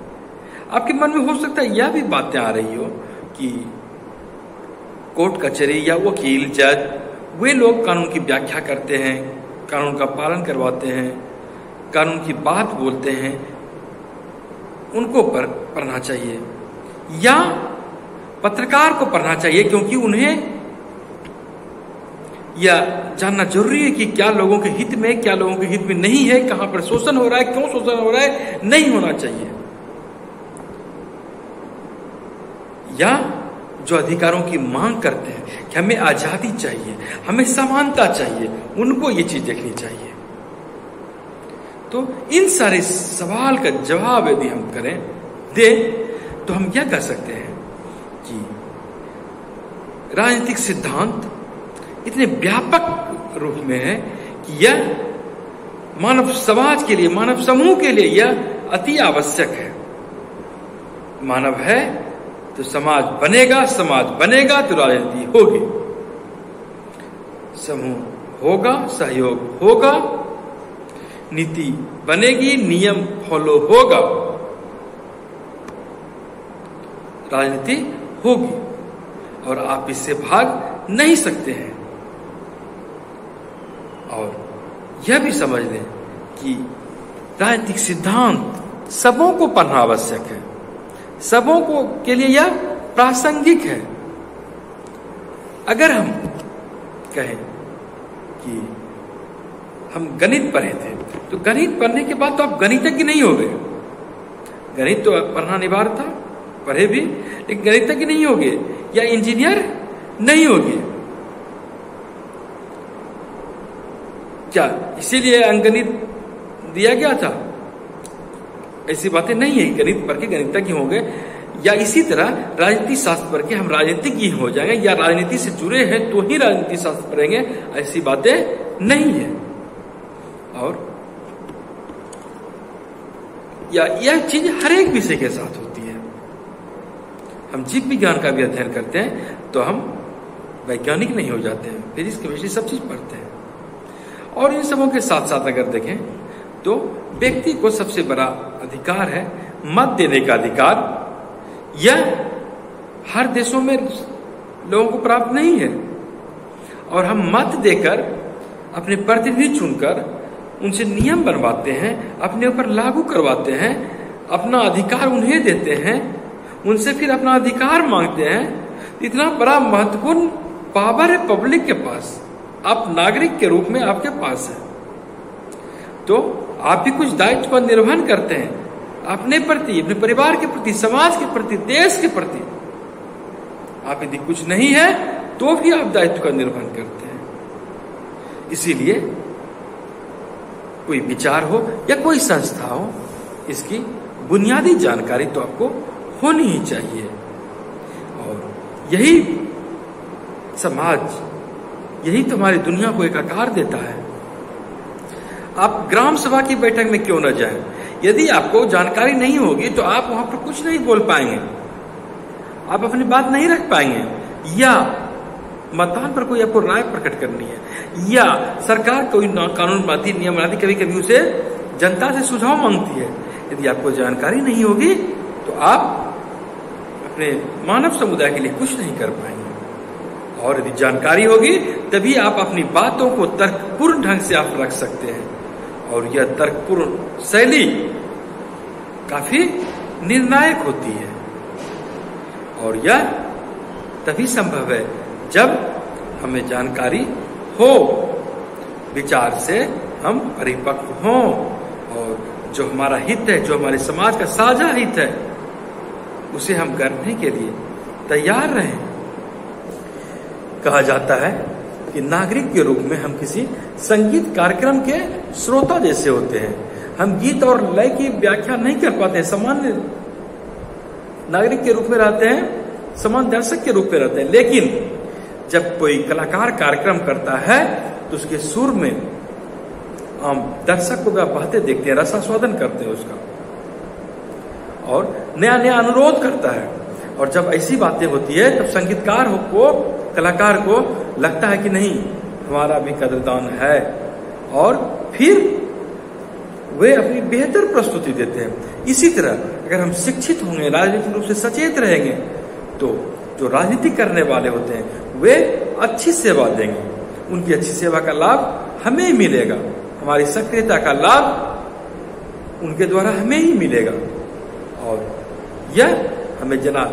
आपके मन में हो सकता है यह भी बातें आ रही हो कि कोर्ट कचहरी या वकील, जज, वे लोग कानून की व्याख्या करते हैं, कानून का पालन करवाते हैं, कानून की बात बोलते हैं, उनको पढ़ना चाहिए, या पत्रकार को पढ़ना चाहिए, क्योंकि उन्हें यह जानना जरूरी है कि क्या लोगों के हित में, क्या लोगों के हित में नहीं है, कहां पर शोषण हो रहा है, क्यों शोषण हो रहा है, नहीं होना चाहिए। या जो अधिकारों की मांग करते हैं कि हमें आजादी चाहिए, हमें समानता चाहिए, उनको ये चीज देखनी चाहिए। तो इन सारे सवाल का जवाब यदि हम दें तो हम क्या कह सकते हैं कि राजनीतिक सिद्धांत इतने व्यापक रूप में है कि यह मानव समाज के लिए, मानव समूह के लिए यह अति आवश्यक है। मानव है तो समाज बनेगा, समाज बनेगा तो राजनीति होगी, समूह होगा, सहयोग होगा, नीति बनेगी, नियम फॉलो होगा, राजनीति होगी, और आप इससे भाग नहीं सकते हैं। और यह भी समझ लें कि राजनीतिक सिद्धांत सबों को पढ़ना आवश्यक है, सबों को के लिए यह प्रासंगिक है। अगर हम कहें कि हम गणित पढ़े थे तो गणित पढ़ने के बाद तो आप गणितज्ञ नहीं हो गए। गणित तो पढ़ना अनिवार्य था, पढ़े भी, लेकिन गणितज्ञ नहीं हो गए या इंजीनियर नहीं हो गए। क्या इसीलिए अंकगणित दिया गया था? ऐसी बातें नहीं है। गणित पढ़ के गणितज्ञ हो गए, या इसी तरह राजनीति शास्त्र पढ़ के हम राजनीतिज्ञ हो जाएंगे, या राजनीति से जुड़े हैं तो ही राजनीति शास्त्र पढ़ेंगे, ऐसी बातें नहीं है। और या यह चीज हर एक विषय के साथ होती है। हम जीव विज्ञान का भी अध्ययन करते हैं तो हम वैज्ञानिक नहीं हो जाते हैं, फिजिक्स केमिस्ट्री सब चीज पढ़ते हैं। और इन सबों के साथ साथ अगर देखें तो व्यक्ति को सबसे बड़ा अधिकार है मत देने का अधिकार। यह हर देशों में लोगों को प्राप्त नहीं है, और हम मत देकर अपने प्रतिनिधि चुनकर उनसे नियम बनवाते हैं, अपने ऊपर लागू करवाते हैं, अपना अधिकार उन्हें देते हैं, उनसे फिर अपना अधिकार मांगते हैं। इतना बड़ा महत्वपूर्ण पावर है पब्लिक के पास, आप नागरिक के रूप में आपके पास है। तो आप भी कुछ दायित्व का निर्वहन करते हैं अपने प्रति, अपने परिवार के प्रति, समाज के प्रति, देश के प्रति। आप यदि कुछ नहीं है तो भी आप दायित्व का निर्वहन करते हैं। इसीलिए कोई विचार हो या कोई संस्था हो, इसकी बुनियादी जानकारी तो आपको होनी ही चाहिए। और यही समाज, यही तो हमारी दुनिया को एक आकार देता है। आप ग्राम सभा की बैठक में क्यों न जाएं? यदि आपको जानकारी नहीं होगी तो आप वहां पर कुछ नहीं बोल पाएंगे, आप अपनी बात नहीं रख पाएंगे। या मतदान पर कोई आपको राय प्रकट करनी है, या सरकार कोई कानून बनाती, नियम बनाती, कभी कभी उसे जनता से सुझाव मांगती है। यदि आपको जानकारी नहीं होगी तो आप अपने मानव समुदाय के लिए कुछ नहीं कर पाएंगे। और यदि जानकारी होगी तभी आप अपनी बातों को तर्कपूर्ण ढंग से आप रख सकते हैं। और यह तर्कपूर्ण शैली काफी निर्णायक होती है। और यह तभी संभव है जब हमें जानकारी हो, विचार से हम परिपक्व हों, और जो हमारा हित है, जो हमारे समाज का साझा हित है, उसे हम करने के लिए तैयार रहें। कहा जाता है कि नागरिक के रूप में हम किसी संगीत कार्यक्रम के श्रोता जैसे होते हैं। हम गीत और लय की व्याख्या नहीं कर पाते हैं, सामान्य नागरिक के रूप में रहते हैं, सामान्य दर्शक के रूप में रहते हैं। लेकिन जब कोई कलाकार कार्यक्रम करता है तो उसके सुर में हम दर्शक को बातें देखते हैं, रसास्वादन करते हैं उसका, और नया नया अनुरोध करता है। और जब ऐसी बातें होती है तब संगीतकार को, कलाकार को लगता है कि नहीं, हमारा भी कदरदान है, और फिर वे अपनी बेहतर प्रस्तुति देते हैं। इसी तरह अगर हम शिक्षित होंगे, राजनीतिक रूप से सचेत रहेंगे, तो जो राजनीति करने वाले होते हैं वे अच्छी सेवा देंगे, उनकी अच्छी सेवा का लाभ हमें ही मिलेगा, हमारी सक्रियता का लाभ उनके द्वारा हमें ही मिलेगा। और यह हमें जना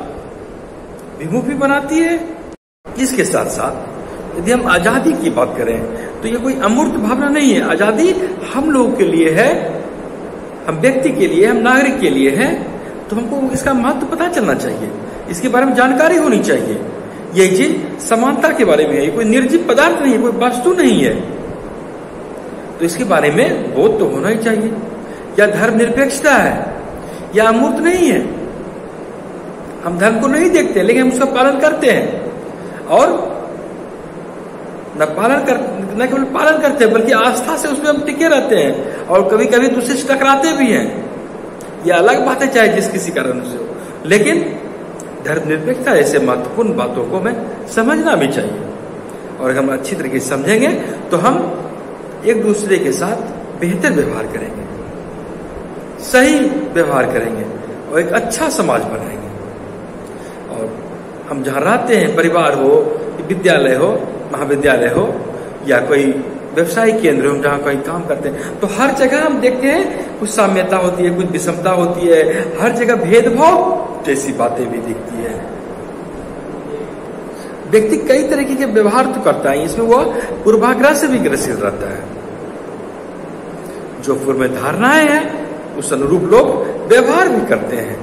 विमुख भी बनाती है। इसके साथ साथ यदि हम आजादी की बात करें तो यह कोई अमूर्त भावना नहीं है। आजादी हम लोगों के लिए है, हम व्यक्ति के लिए, हम नागरिक के लिए है। तो हमको इसका महत्व पता चलना चाहिए, इसके बारे में जानकारी होनी चाहिए। यही चीज समानता के बारे में है, ये कोई निर्जीव पदार्थ नहीं है, कोई वस्तु नहीं है, तो इसके बारे में बोध तो होना ही चाहिए। या धर्मनिरपेक्षता है, यह अमूर्त नहीं है। हम धर्म को नहीं देखते लेकिन हम उसका पालन करते हैं, और न केवल पालन करते हैं बल्कि आस्था से उसमें हम टिके रहते हैं, और कभी कभी दूसरे से टकराते भी हैं। यह अलग बात है, चाहे जिस किसी कारण से हो, लेकिन धर्मनिरपेक्षता ऐसे महत्वपूर्ण बातों को हमें समझना भी चाहिए। और अगर हम अच्छी तरीके से समझेंगे तो हम एक दूसरे के साथ बेहतर व्यवहार करेंगे, सही व्यवहार करेंगे, और एक अच्छा समाज बनाएंगे। और हम जहाँ रहते हैं, परिवार हो, विद्यालय हो, महाविद्यालय हो, या कोई व्यवसायिक केंद्र हो, जहाँ कहीं काम करते हैं, तो हर जगह हम देखते हैं कुछ साम्यता होती है, कुछ विषमता होती है, हर जगह भेदभाव जैसी बातें भी दिखती है। व्यक्ति कई तरीके के व्यवहार तो करता है, इसमें वह पूर्वाग्रह से भी ग्रसित रहता है। जो पूर्व में धारणाएं हैं उस अनुरूप लोग व्यवहार भी करते हैं,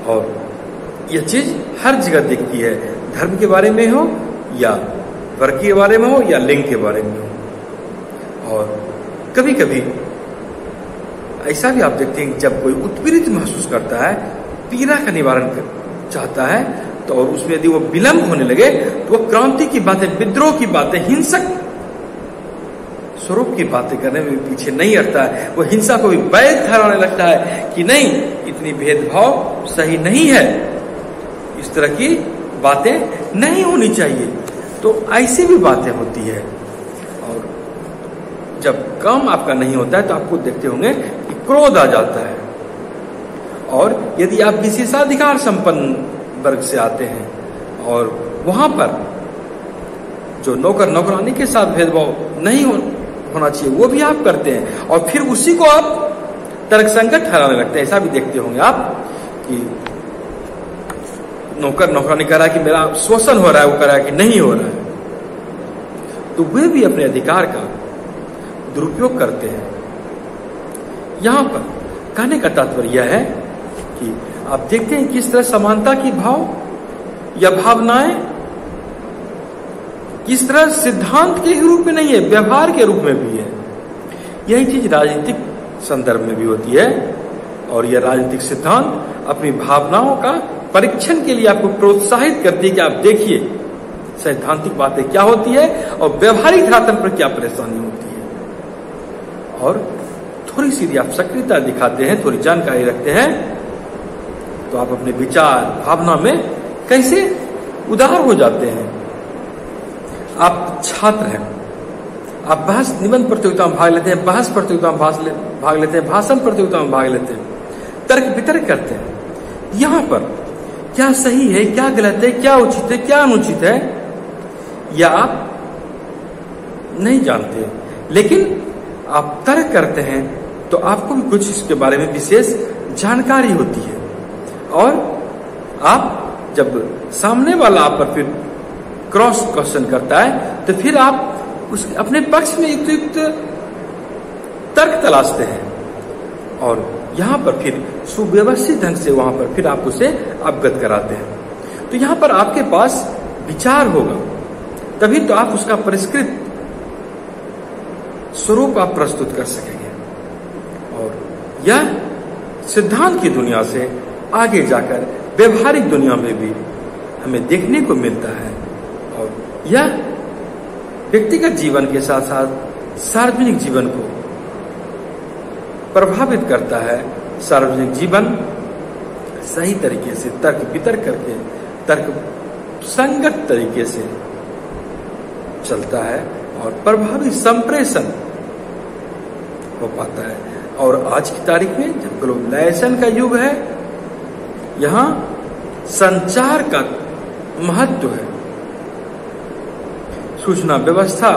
और यह चीज हर जगह दिखती है, धर्म के बारे में हो, या वर्ग के बारे में हो, या लिंग के बारे में हो। और कभी कभी ऐसा भी आप देखते हैं जब कोई उत्पीड़ित महसूस करता है, पीड़ा का निवारण चाहता है, तो और उसमें यदि वो विलंब होने लगे तो वो क्रांति की बातें, विद्रोह की बातें, हिंसक स्वरूप की बातें करने में पीछे नहीं हटता है। वो हिंसा को भी वैध ठहराने लगता है कि नहीं, इतनी भेदभाव सही नहीं है, इस तरह की बातें नहीं होनी चाहिए। तो ऐसी भी बातें होती है। और जब काम आपका नहीं होता है तो आपको देखते होंगे कि क्रोध आ जाता है। और यदि आप विशेषाधिकार संपन्न वर्ग से आते हैं और वहां पर जो नौकर नौकरानी के साथ भेदभाव नहीं होना चाहिए वो भी आप करते हैं, और फिर उसी को आप तर्कसंगत ठहराने लगते हैं। ऐसा भी देखते होंगे आप कि नौकर नौकरानी कह रहा है कि मेरा शोषण हो रहा है, वो कह रहा है कि नहीं हो रहा है, तो वे भी अपने अधिकार का दुरुपयोग करते हैं। यहां पर कहने का तात्पर्य यह है कि आप देखते हैं किस तरह समानता की भाव या भावनाएं किस तरह सिद्धांत के रूप में नहीं है, व्यवहार के रूप में भी है। यही चीज राजनीतिक संदर्भ में भी होती है। और यह राजनीतिक सिद्धांत अपनी भावनाओं का परीक्षण के लिए आपको प्रोत्साहित करती है कि आप देखिए सैद्धांतिक बातें क्या होती है और व्यवहारिक धरातल पर क्या परेशानी होती है, और थोड़ी सी आप सक्रियता दिखाते हैं, थोड़ी जानकारी रखते हैं, तो आप अपने विचार भावना में कैसे उदार हो जाते हैं। आप छात्र हैं, आप बहस निबंध प्रतियोगिता में भाग लेते हैं, बहस प्रतियोगिता में भाग लेते हैं, भाषण प्रतियोगिता में भाग लेते हैं, तर्क वितर्क करते हैं। यहां पर क्या सही है, क्या गलत है, क्या उचित है, क्या अनुचित है, या आप नहीं जानते, लेकिन आप तर्क करते हैं तो आपको भी कुछ इसके बारे में विशेष जानकारी होती है, और आप जब सामने वाला आप पर फिर क्रॉस क्वेश्चन करता है तो फिर आप उस अपने पक्ष में युक्त तर्क तलाशते हैं, और यहां पर फिर सुव्यवस्थित ढंग से वहां पर फिर आप उसे अवगत कराते हैं। तो यहां पर आपके पास विचार होगा, तभी तो आप उसका परिष्कृत स्वरूप आप प्रस्तुत कर सकेंगे, और यह सिद्धांत की दुनिया से आगे जाकर व्यवहारिक दुनिया में भी हमें देखने को मिलता है, और यह व्यक्तिगत जीवन के साथ साथ सार्वजनिक जीवन को प्रभावित करता है। सार्वजनिक जीवन सही तरीके से तर्क वितर्क करके तर्क संगत तरीके से चलता है और प्रभावी संप्रेषण हो पाता है। और आज की तारीख में जब ग्लोबलाइजेशन का युग है, यहां संचार का महत्व है। सूचना व्यवस्था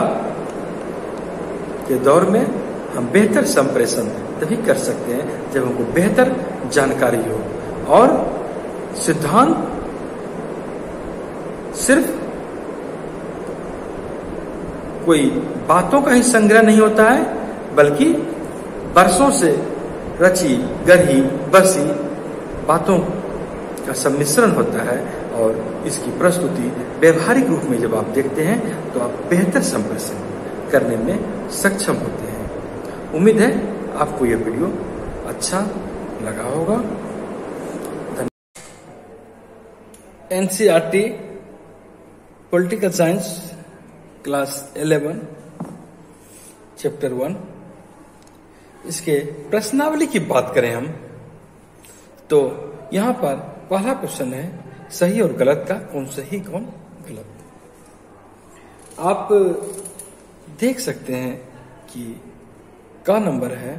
के दौर में हम बेहतर संप्रेषण तभी कर सकते हैं जब हमको बेहतर जानकारी हो, और सिद्धांत सिर्फ कोई बातों का ही संग्रह नहीं होता है, बल्कि वर्षों से रची गढ़ी बसी बातों का सम्मिश्रण होता है, और इसकी प्रस्तुति व्यवहारिक रूप में जब आप देखते हैं तो आप बेहतर संप्रेषण करने में सक्षम होते हैं। उम्मीद है आपको यह वीडियो अच्छा लगा होगा। NCERT political science class 11 chapter 1, इसके प्रश्नावली की बात करें हम तो यहां पर पहला क्वेश्चन है सही और गलत का, कौन सही कौन गलत। आप देख सकते हैं कि का नंबर है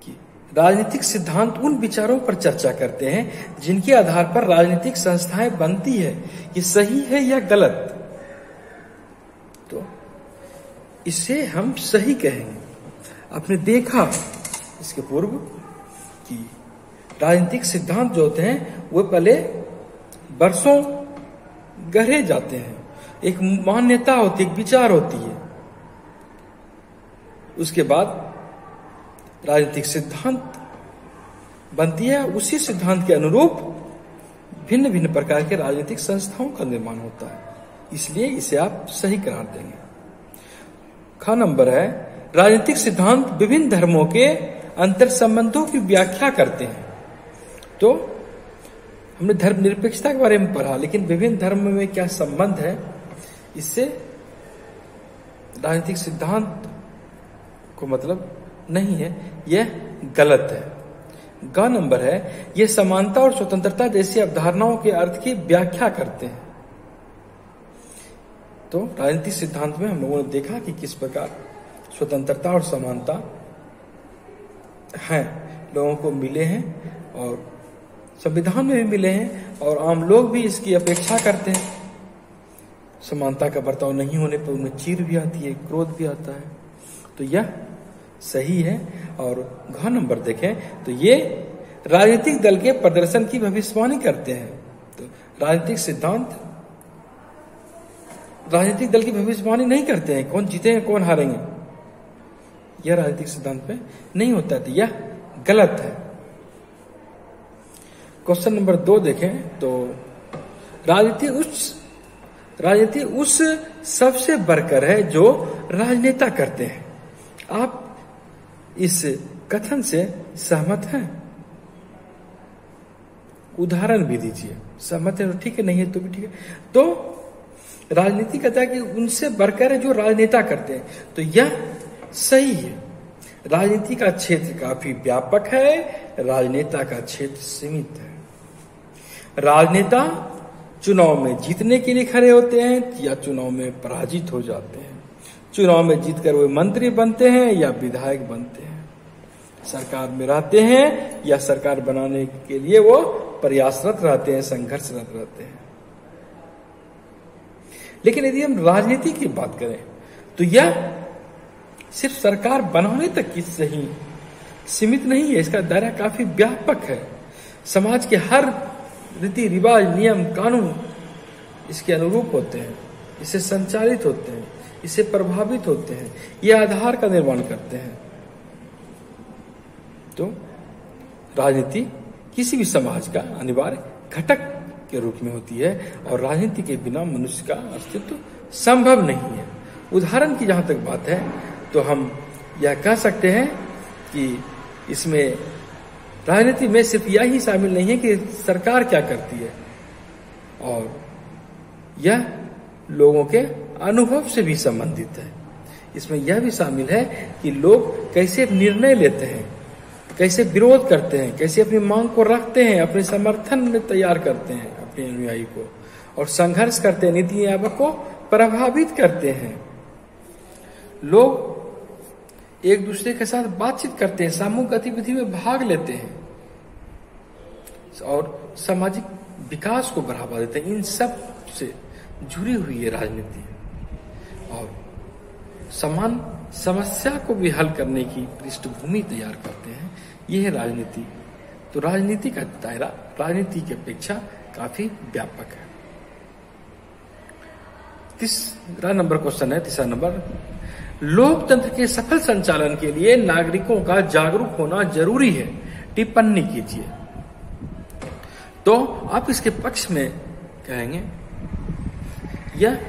कि राजनीतिक सिद्धांत उन विचारों पर चर्चा करते हैं जिनके आधार पर राजनीतिक संस्थाएं बनती है, कि सही है या गलत। तो इसे हम सही कहेंगे। आपने देखा इसके पूर्व कि राजनीतिक सिद्धांत जो होते हैं वो पहले वर्षों गढ़े जाते हैं, एक मान्यता होती है, एक विचार होती है, उसके बाद राजनीतिक सिद्धांत बनती है। उसी सिद्धांत के अनुरूप भिन्न भिन्न प्रकार के राजनीतिक संस्थाओं का निर्माण होता है, इसलिए इसे आप सही करार देंगे। ख नंबर है राजनीतिक सिद्धांत विभिन्न धर्मों के अंतर संबंधों की व्याख्या करते हैं। तो हमने धर्मनिरपेक्षता के बारे में पढ़ा, लेकिन विभिन्न धर्म में क्या संबंध है, इससे राजनीतिक सिद्धांत को मतलब नहीं है, यह गलत है। ग नंबर है यह समानता और स्वतंत्रता जैसी अवधारणाओं के अर्थ की व्याख्या करते हैं। तो राजनीतिक सिद्धांत में हम लोगों ने देखा कि किस प्रकार स्वतंत्रता और समानता हैं, लोगों को मिले हैं और संविधान में भी मिले हैं, और आम लोग भी इसकी अपेक्षा करते हैं। समानता का बर्ताव नहीं होने पर उनमें चीड़ भी आती है, क्रोध भी आता है। तो यह सही है। और घ नंबर देखें तो ये राजनीतिक दल के प्रदर्शन की भविष्यवाणी करते हैं। तो राजनीतिक सिद्धांत राजनीतिक दल की भविष्यवाणी नहीं करते हैं, कौन जीतेंगे कौन हारेंगे, यह राजनीतिक सिद्धांत में नहीं होता है, यह गलत है। क्वेश्चन नंबर 2 देखें तो राजनीति उस सबसे बढ़कर है जो राजनेता करते हैं। आप इस कथन से सहमत हैं? उदाहरण भी दीजिए। सहमत है तो ठीक है, नहीं है तो भी ठीक है। तो राजनीति कहता है कि उनसे बढ़कर जो राजनेता करते हैं, तो यह सही है। राजनीति का क्षेत्र काफी व्यापक है, राजनेता का क्षेत्र सीमित है। राजनेता चुनाव में जीतने के लिए खड़े होते हैं या चुनाव में पराजित हो जाते हैं। चुनाव में जीतकर वे मंत्री बनते हैं या विधायक बनते हैं। सरकार में रहते हैं या सरकार बनाने के लिए वो प्रयासरत रहते हैं, संघर्षरत रहते हैं। लेकिन यदि हम राजनीति की बात करें तो यह सिर्फ सरकार बनाने तक की सही सीमित नहीं है, इसका दायरा काफी व्यापक है। समाज के हर रीति रिवाज, नियम, कानून इसके अनुरूप होते हैं, इससे संचालित होते हैं, इससे प्रभावित होते हैं, ये आधार का निर्माण करते हैं। तो राजनीति किसी भी समाज का अनिवार्य घटक के रूप में होती है और राजनीति के बिना मनुष्य का अस्तित्व संभव नहीं है। उदाहरण की जहां तक बात है तो हम यह कह सकते हैं कि इसमें राजनीति में सिर्फ यह ही शामिल नहीं है कि सरकार क्या करती है, और यह लोगों के अनुभव से भी संबंधित है। इसमें यह भी शामिल है कि लोग कैसे निर्णय लेते हैं, कैसे विरोध करते हैं, कैसे अपनी मांग को रखते हैं, अपने समर्थन में तैयार करते हैं अपने अनुयायी को, और संघर्ष करते हैं, नीति आयोग को प्रभावित करते हैं। लोग एक दूसरे के साथ बातचीत करते हैं, सामूहिक गतिविधि में भाग लेते हैं और सामाजिक विकास को बढ़ावा देते हैं। इन सब से जुड़ी हुई है राजनीति, और समान समस्या को भी हल करने की पृष्ठभूमि तैयार करते हैं। यह है राजनीति। तो राजनीति का दायरा राजनीति की अपेक्षा काफी व्यापक है। तीसरा नंबर क्वेश्चन है, तीसरा नंबर, लोकतंत्र के सफल संचालन के लिए नागरिकों का जागरूक होना जरूरी है। टिप्पणी कीजिए। तो आप इसके पक्ष में कहेंगे यह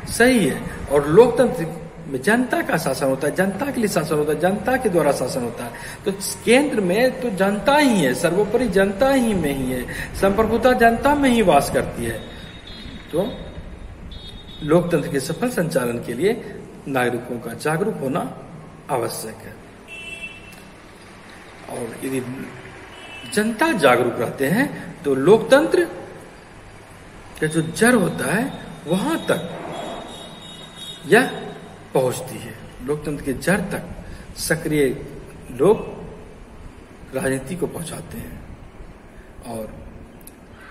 सही है, और लोकतंत्र में जनता का शासन होता है, जनता के लिए शासन होता है, जनता के द्वारा शासन होता है। तो केंद्र में तो जनता ही है, सर्वोपरि जनता ही में ही है, संप्रभुता जनता में ही वास करती है। तो लोकतंत्र के सफल संचालन के लिए नागरिकों का जागरूक होना आवश्यक है। और यदि जनता जागरूक रहते हैं तो लोकतंत्र का जो जड़ होता है वहां तक यह पहुंचती है। लोकतंत्र के जड़ तक सक्रिय लोग राजनीति को पहुंचाते हैं और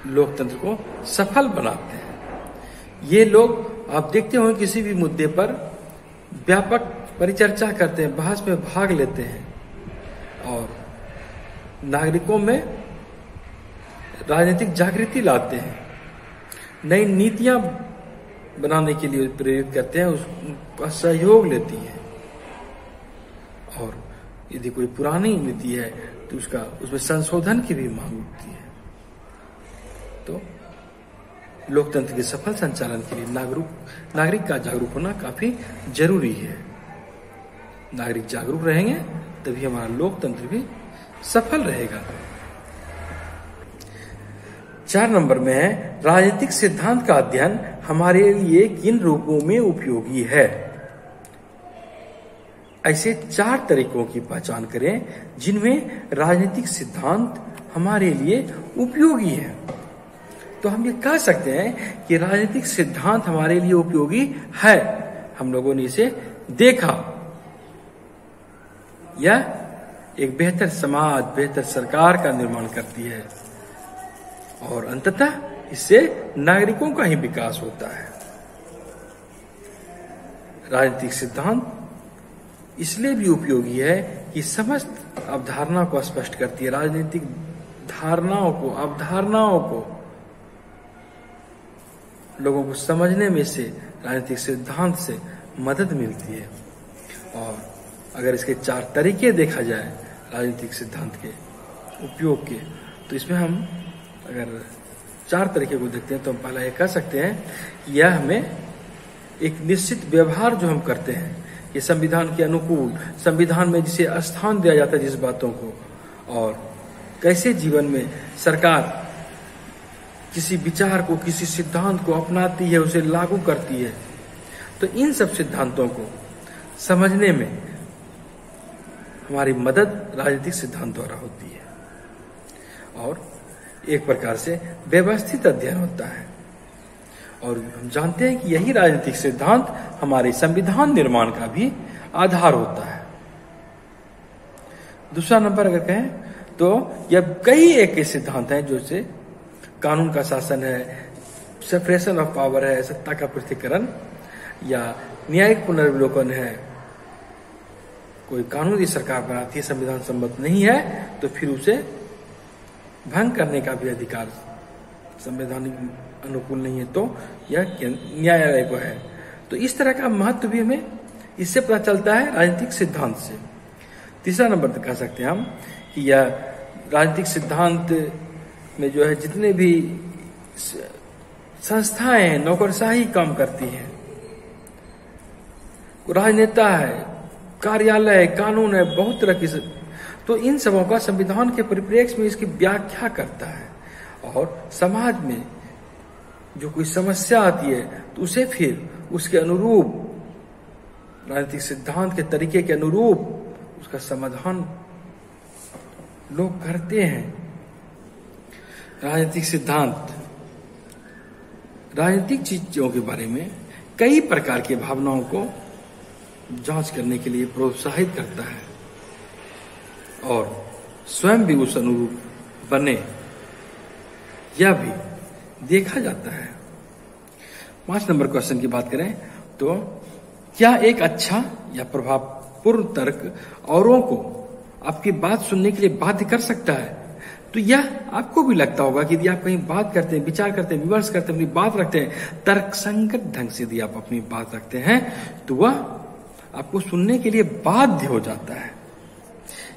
लोकतंत्र को सफल बनाते हैं। ये लोग आप देखते हो किसी भी मुद्दे पर व्यापक परिचर्चा करते हैं, बहस में भाग लेते हैं और नागरिकों में राजनीतिक जागृति लाते हैं, नई नीतियां बनाने के लिए प्रेरित करते हैं, उसका सहयोग लेती है। और यदि कोई पुरानी नीति है तो उसमें संशोधन की भी मांग उठती है। तो लोकतंत्र के सफल संचालन के लिए नागरिक का जागरूक होना काफी जरूरी है। नागरिक जागरूक रहेंगे तभी हमारा लोकतंत्र भी सफल रहेगा। 4 नंबर में है, राजनीतिक सिद्धांत का अध्ययन हमारे लिए किन रूपों में उपयोगी है। ऐसे 4 तरीकों की पहचान करें जिनमें राजनीतिक सिद्धांत हमारे लिए उपयोगी है। तो हम ये कह सकते हैं कि राजनीतिक सिद्धांत हमारे लिए उपयोगी है। हम लोगों ने इसे देखा। यह एक बेहतर समाज, बेहतर सरकार का निर्माण करती है और अंततः इससे नागरिकों का ही विकास होता है। राजनीतिक सिद्धांत इसलिए भी उपयोगी है कि समस्त अवधारणा को स्पष्ट करती है। राजनीतिक धारणाओं को, अवधारणाओं को लोगों को समझने में से राजनीतिक सिद्धांत से मदद मिलती है। और अगर इसके 4 तरीके देखा जाए राजनीतिक सिद्धांत के उपयोग के, तो इसमें हम अगर 4 तरीके को देखते हैं तो हम पहला ये कह सकते हैं कि यह हमें एक निश्चित व्यवहार जो हम करते हैं, ये संविधान के अनुकूल, संविधान में जिसे स्थान दिया जाता है जिस बातों को, और कैसे जीवन में सरकार किसी विचार को, किसी सिद्धांत को अपनाती है, उसे लागू करती है। तो इन सब सिद्धांतों को समझने में हमारी मदद राजनीतिक सिद्धांत द्वारा होती है और एक प्रकार से व्यवस्थित अध्ययन होता है। और हम जानते हैं कि यही राजनीतिक सिद्धांत हमारे संविधान निर्माण का भी आधार होता है। दूसरा नंबर अगर कहें तो यह कई एक सिद्धांत हैं, जैसे कानून का शासन है, सेपरेशन ऑफ पावर है, सत्ता का पृथक्करण, या न्यायिक पुनर्विलोकन है। कोई कानून यदि सरकार बनाती है संविधान सम्मत नहीं है तो फिर उसे भंग करने का भी अधिकार संवैधानिक अनुकूल नहीं है तो यह न्यायालय को है। तो इस तरह का महत्व भी हमें इससे पता चलता है राजनीतिक सिद्धांत से। तीसरा नंबर तक कह सकते हैं हम कि यह राजनीतिक सिद्धांत में जो है जितने भी संस्थाएं हैं, नौकरशाही काम करती हैं, राजनेता है, कार्यालय है, कानून है, बहुत तरह की, तो इन सबों का संविधान के परिप्रेक्ष्य में इसकी व्याख्या करता है और समाज में जो कोई समस्या आती है तो उसे फिर उसके अनुरूप राजनीतिक सिद्धांत के तरीके के अनुरूप उसका समाधान लोग करते हैं। राजनीतिक सिद्धांत राजनीतिक चीजों के बारे में कई प्रकार की भावनाओं को जांच करने के लिए प्रोत्साहित करता है और स्वयं भी उस अनुरूप बने, यह भी देखा जाता है। 5 नंबर क्वेश्चन की बात करें तो क्या एक अच्छा या प्रभावपूर्ण तर्क औरों को आपकी बात सुनने के लिए बाध्य कर सकता है? तो यह आपको भी लगता होगा कि यदि आप कहीं बात करते हैं, विचार करते हैं, विमर्श करते हैं, अपनी बात रखते हैं, तर्कसंगत ढंग से यदि आप अपनी बात रखते हैं तो वह आपको सुनने के लिए बाध्य हो जाता है।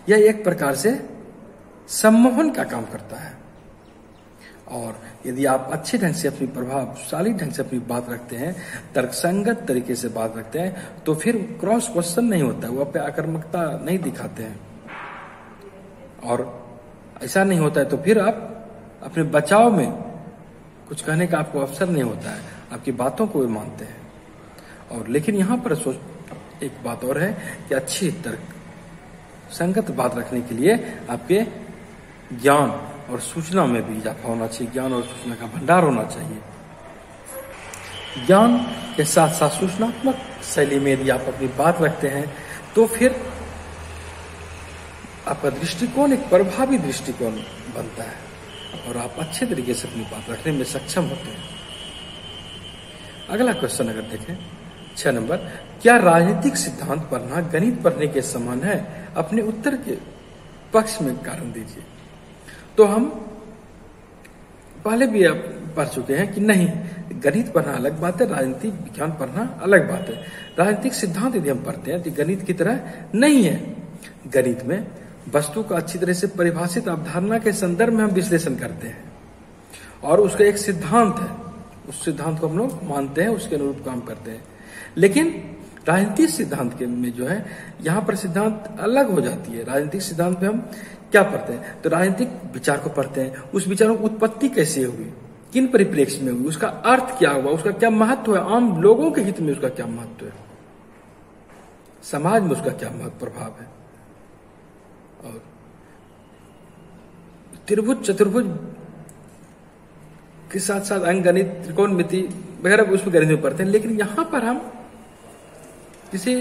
यह एक प्रकार से सम्मोहन का काम करता है और यदि आप अच्छे ढंग से अपनी प्रभावशाली ढंग से अपनी बात रखते हैं, तर्कसंगत तरीके से बात रखते हैं, तो फिर क्रॉस क्वेश्चन नहीं होता है, वो आप पे आक्रामकता नहीं दिखाते हैं और ऐसा नहीं होता है तो फिर आप अपने बचाव में कुछ कहने का आपको अवसर नहीं होता है, आपकी बातों को वे मानते हैं। और लेकिन यहाँ पर एक बात और है कि अच्छी तर्क संगत बात रखने के लिए आपके ज्ञान और सूचना में भी इजाफा होना चाहिए, ज्ञान और सूचना का भंडार होना चाहिए। ज्ञान के साथ साथ सूचनात्मक शैली में यदि आप अपनी बात रखते हैं तो फिर आपका दृष्टिकोण एक प्रभावी दृष्टिकोण बनता है और आप अच्छे तरीके से अपनी बात रखने में सक्षम होते हैं। अगला क्वेश्चन अगर देखें 6 नंबर, क्या राजनीतिक सिद्धांत पढ़ना गणित पढ़ने के समान है? अपने उत्तर के पक्ष में कारण दीजिए। तो हम पहले भी पढ़ चुके हैं कि नहीं, गणित पढ़ना अलग बात है, राजनीतिक विज्ञान पढ़ना अलग बात है। राजनीतिक सिद्धांत यदि हम पढ़ते हैं तो गणित की तरह नहीं है। गणित में वस्तु का अच्छी तरह से परिभाषित अवधारणा के संदर्भ में हम विश्लेषण करते हैं और उसका एक सिद्धांत है, उस सिद्धांत को हम लोग मानते हैं, उसके अनुरूप काम करते हैं। लेकिन राजनीतिक सिद्धांत के में जो है यहाँ पर सिद्धांत अलग हो जाती है। राजनीतिक सिद्धांत में हम क्या पढ़ते हैं? तो राजनीतिक विचार को पढ़ते हैं, उस विचारों की उत्पत्ति कैसे हुई, किन परिप्रेक्ष्य में हुई, उसका अर्थ क्या हुआ, उसका क्या महत्व है, आम लोगों के हित में उसका क्या महत्व है, समाज में उसका क्या महत्व प्रभाव है। और त्रिभुज चतुर्भुज के साथ साथ अंकगणित, त्रिकोणमिति वगैरह उसमें गणित में पढ़ते हैं। लेकिन यहां पर हम किसी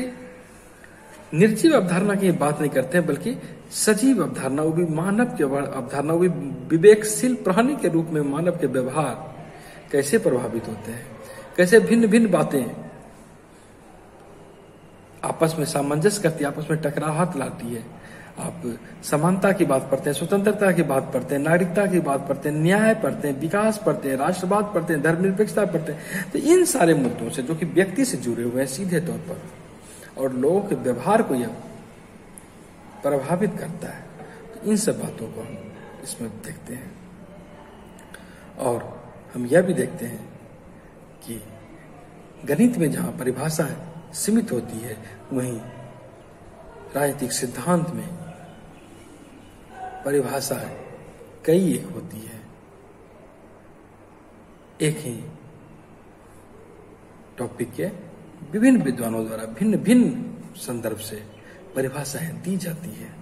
निर्जीव अवधारणा की बात नहीं करते हैं, बल्कि सजीव अवधारणा, वो भी मानव की अवधारणा, वो भी विवेकशील प्राणी के रूप में मानव के व्यवहार कैसे प्रभावित होते हैं, कैसे भिन्न भिन्न बातें आपस में सामंजस्य करती है, आपस में टकराहट लाती है। आप समानता की बात पढ़ते हैं, स्वतंत्रता की बात पढ़ते हैं, नागरिकता की बात पढ़ते हैं, न्याय पढ़ते हैं, विकास पढ़ते हैं, राष्ट्रवाद पढ़ते हैं, धर्मनिरपेक्षता पढ़ते हैं। तो इन सारे मुद्दों से जो कि व्यक्ति से जुड़े हुए हैं सीधे तौर पर और लोगों के व्यवहार को यह प्रभावित करता है, तो इन सब बातों को हम इसमें देखते हैं। और हम यह भी देखते हैं कि गणित में जहां परिभाषा सीमित होती है, वहीं राजनीतिक सिद्धांत में परिभाषा कई एक होती है। एक ही टॉपिक के विभिन्न विद्वानों द्वारा भिन्न भिन्न संदर्भ से परिभाषाएं दी जाती है।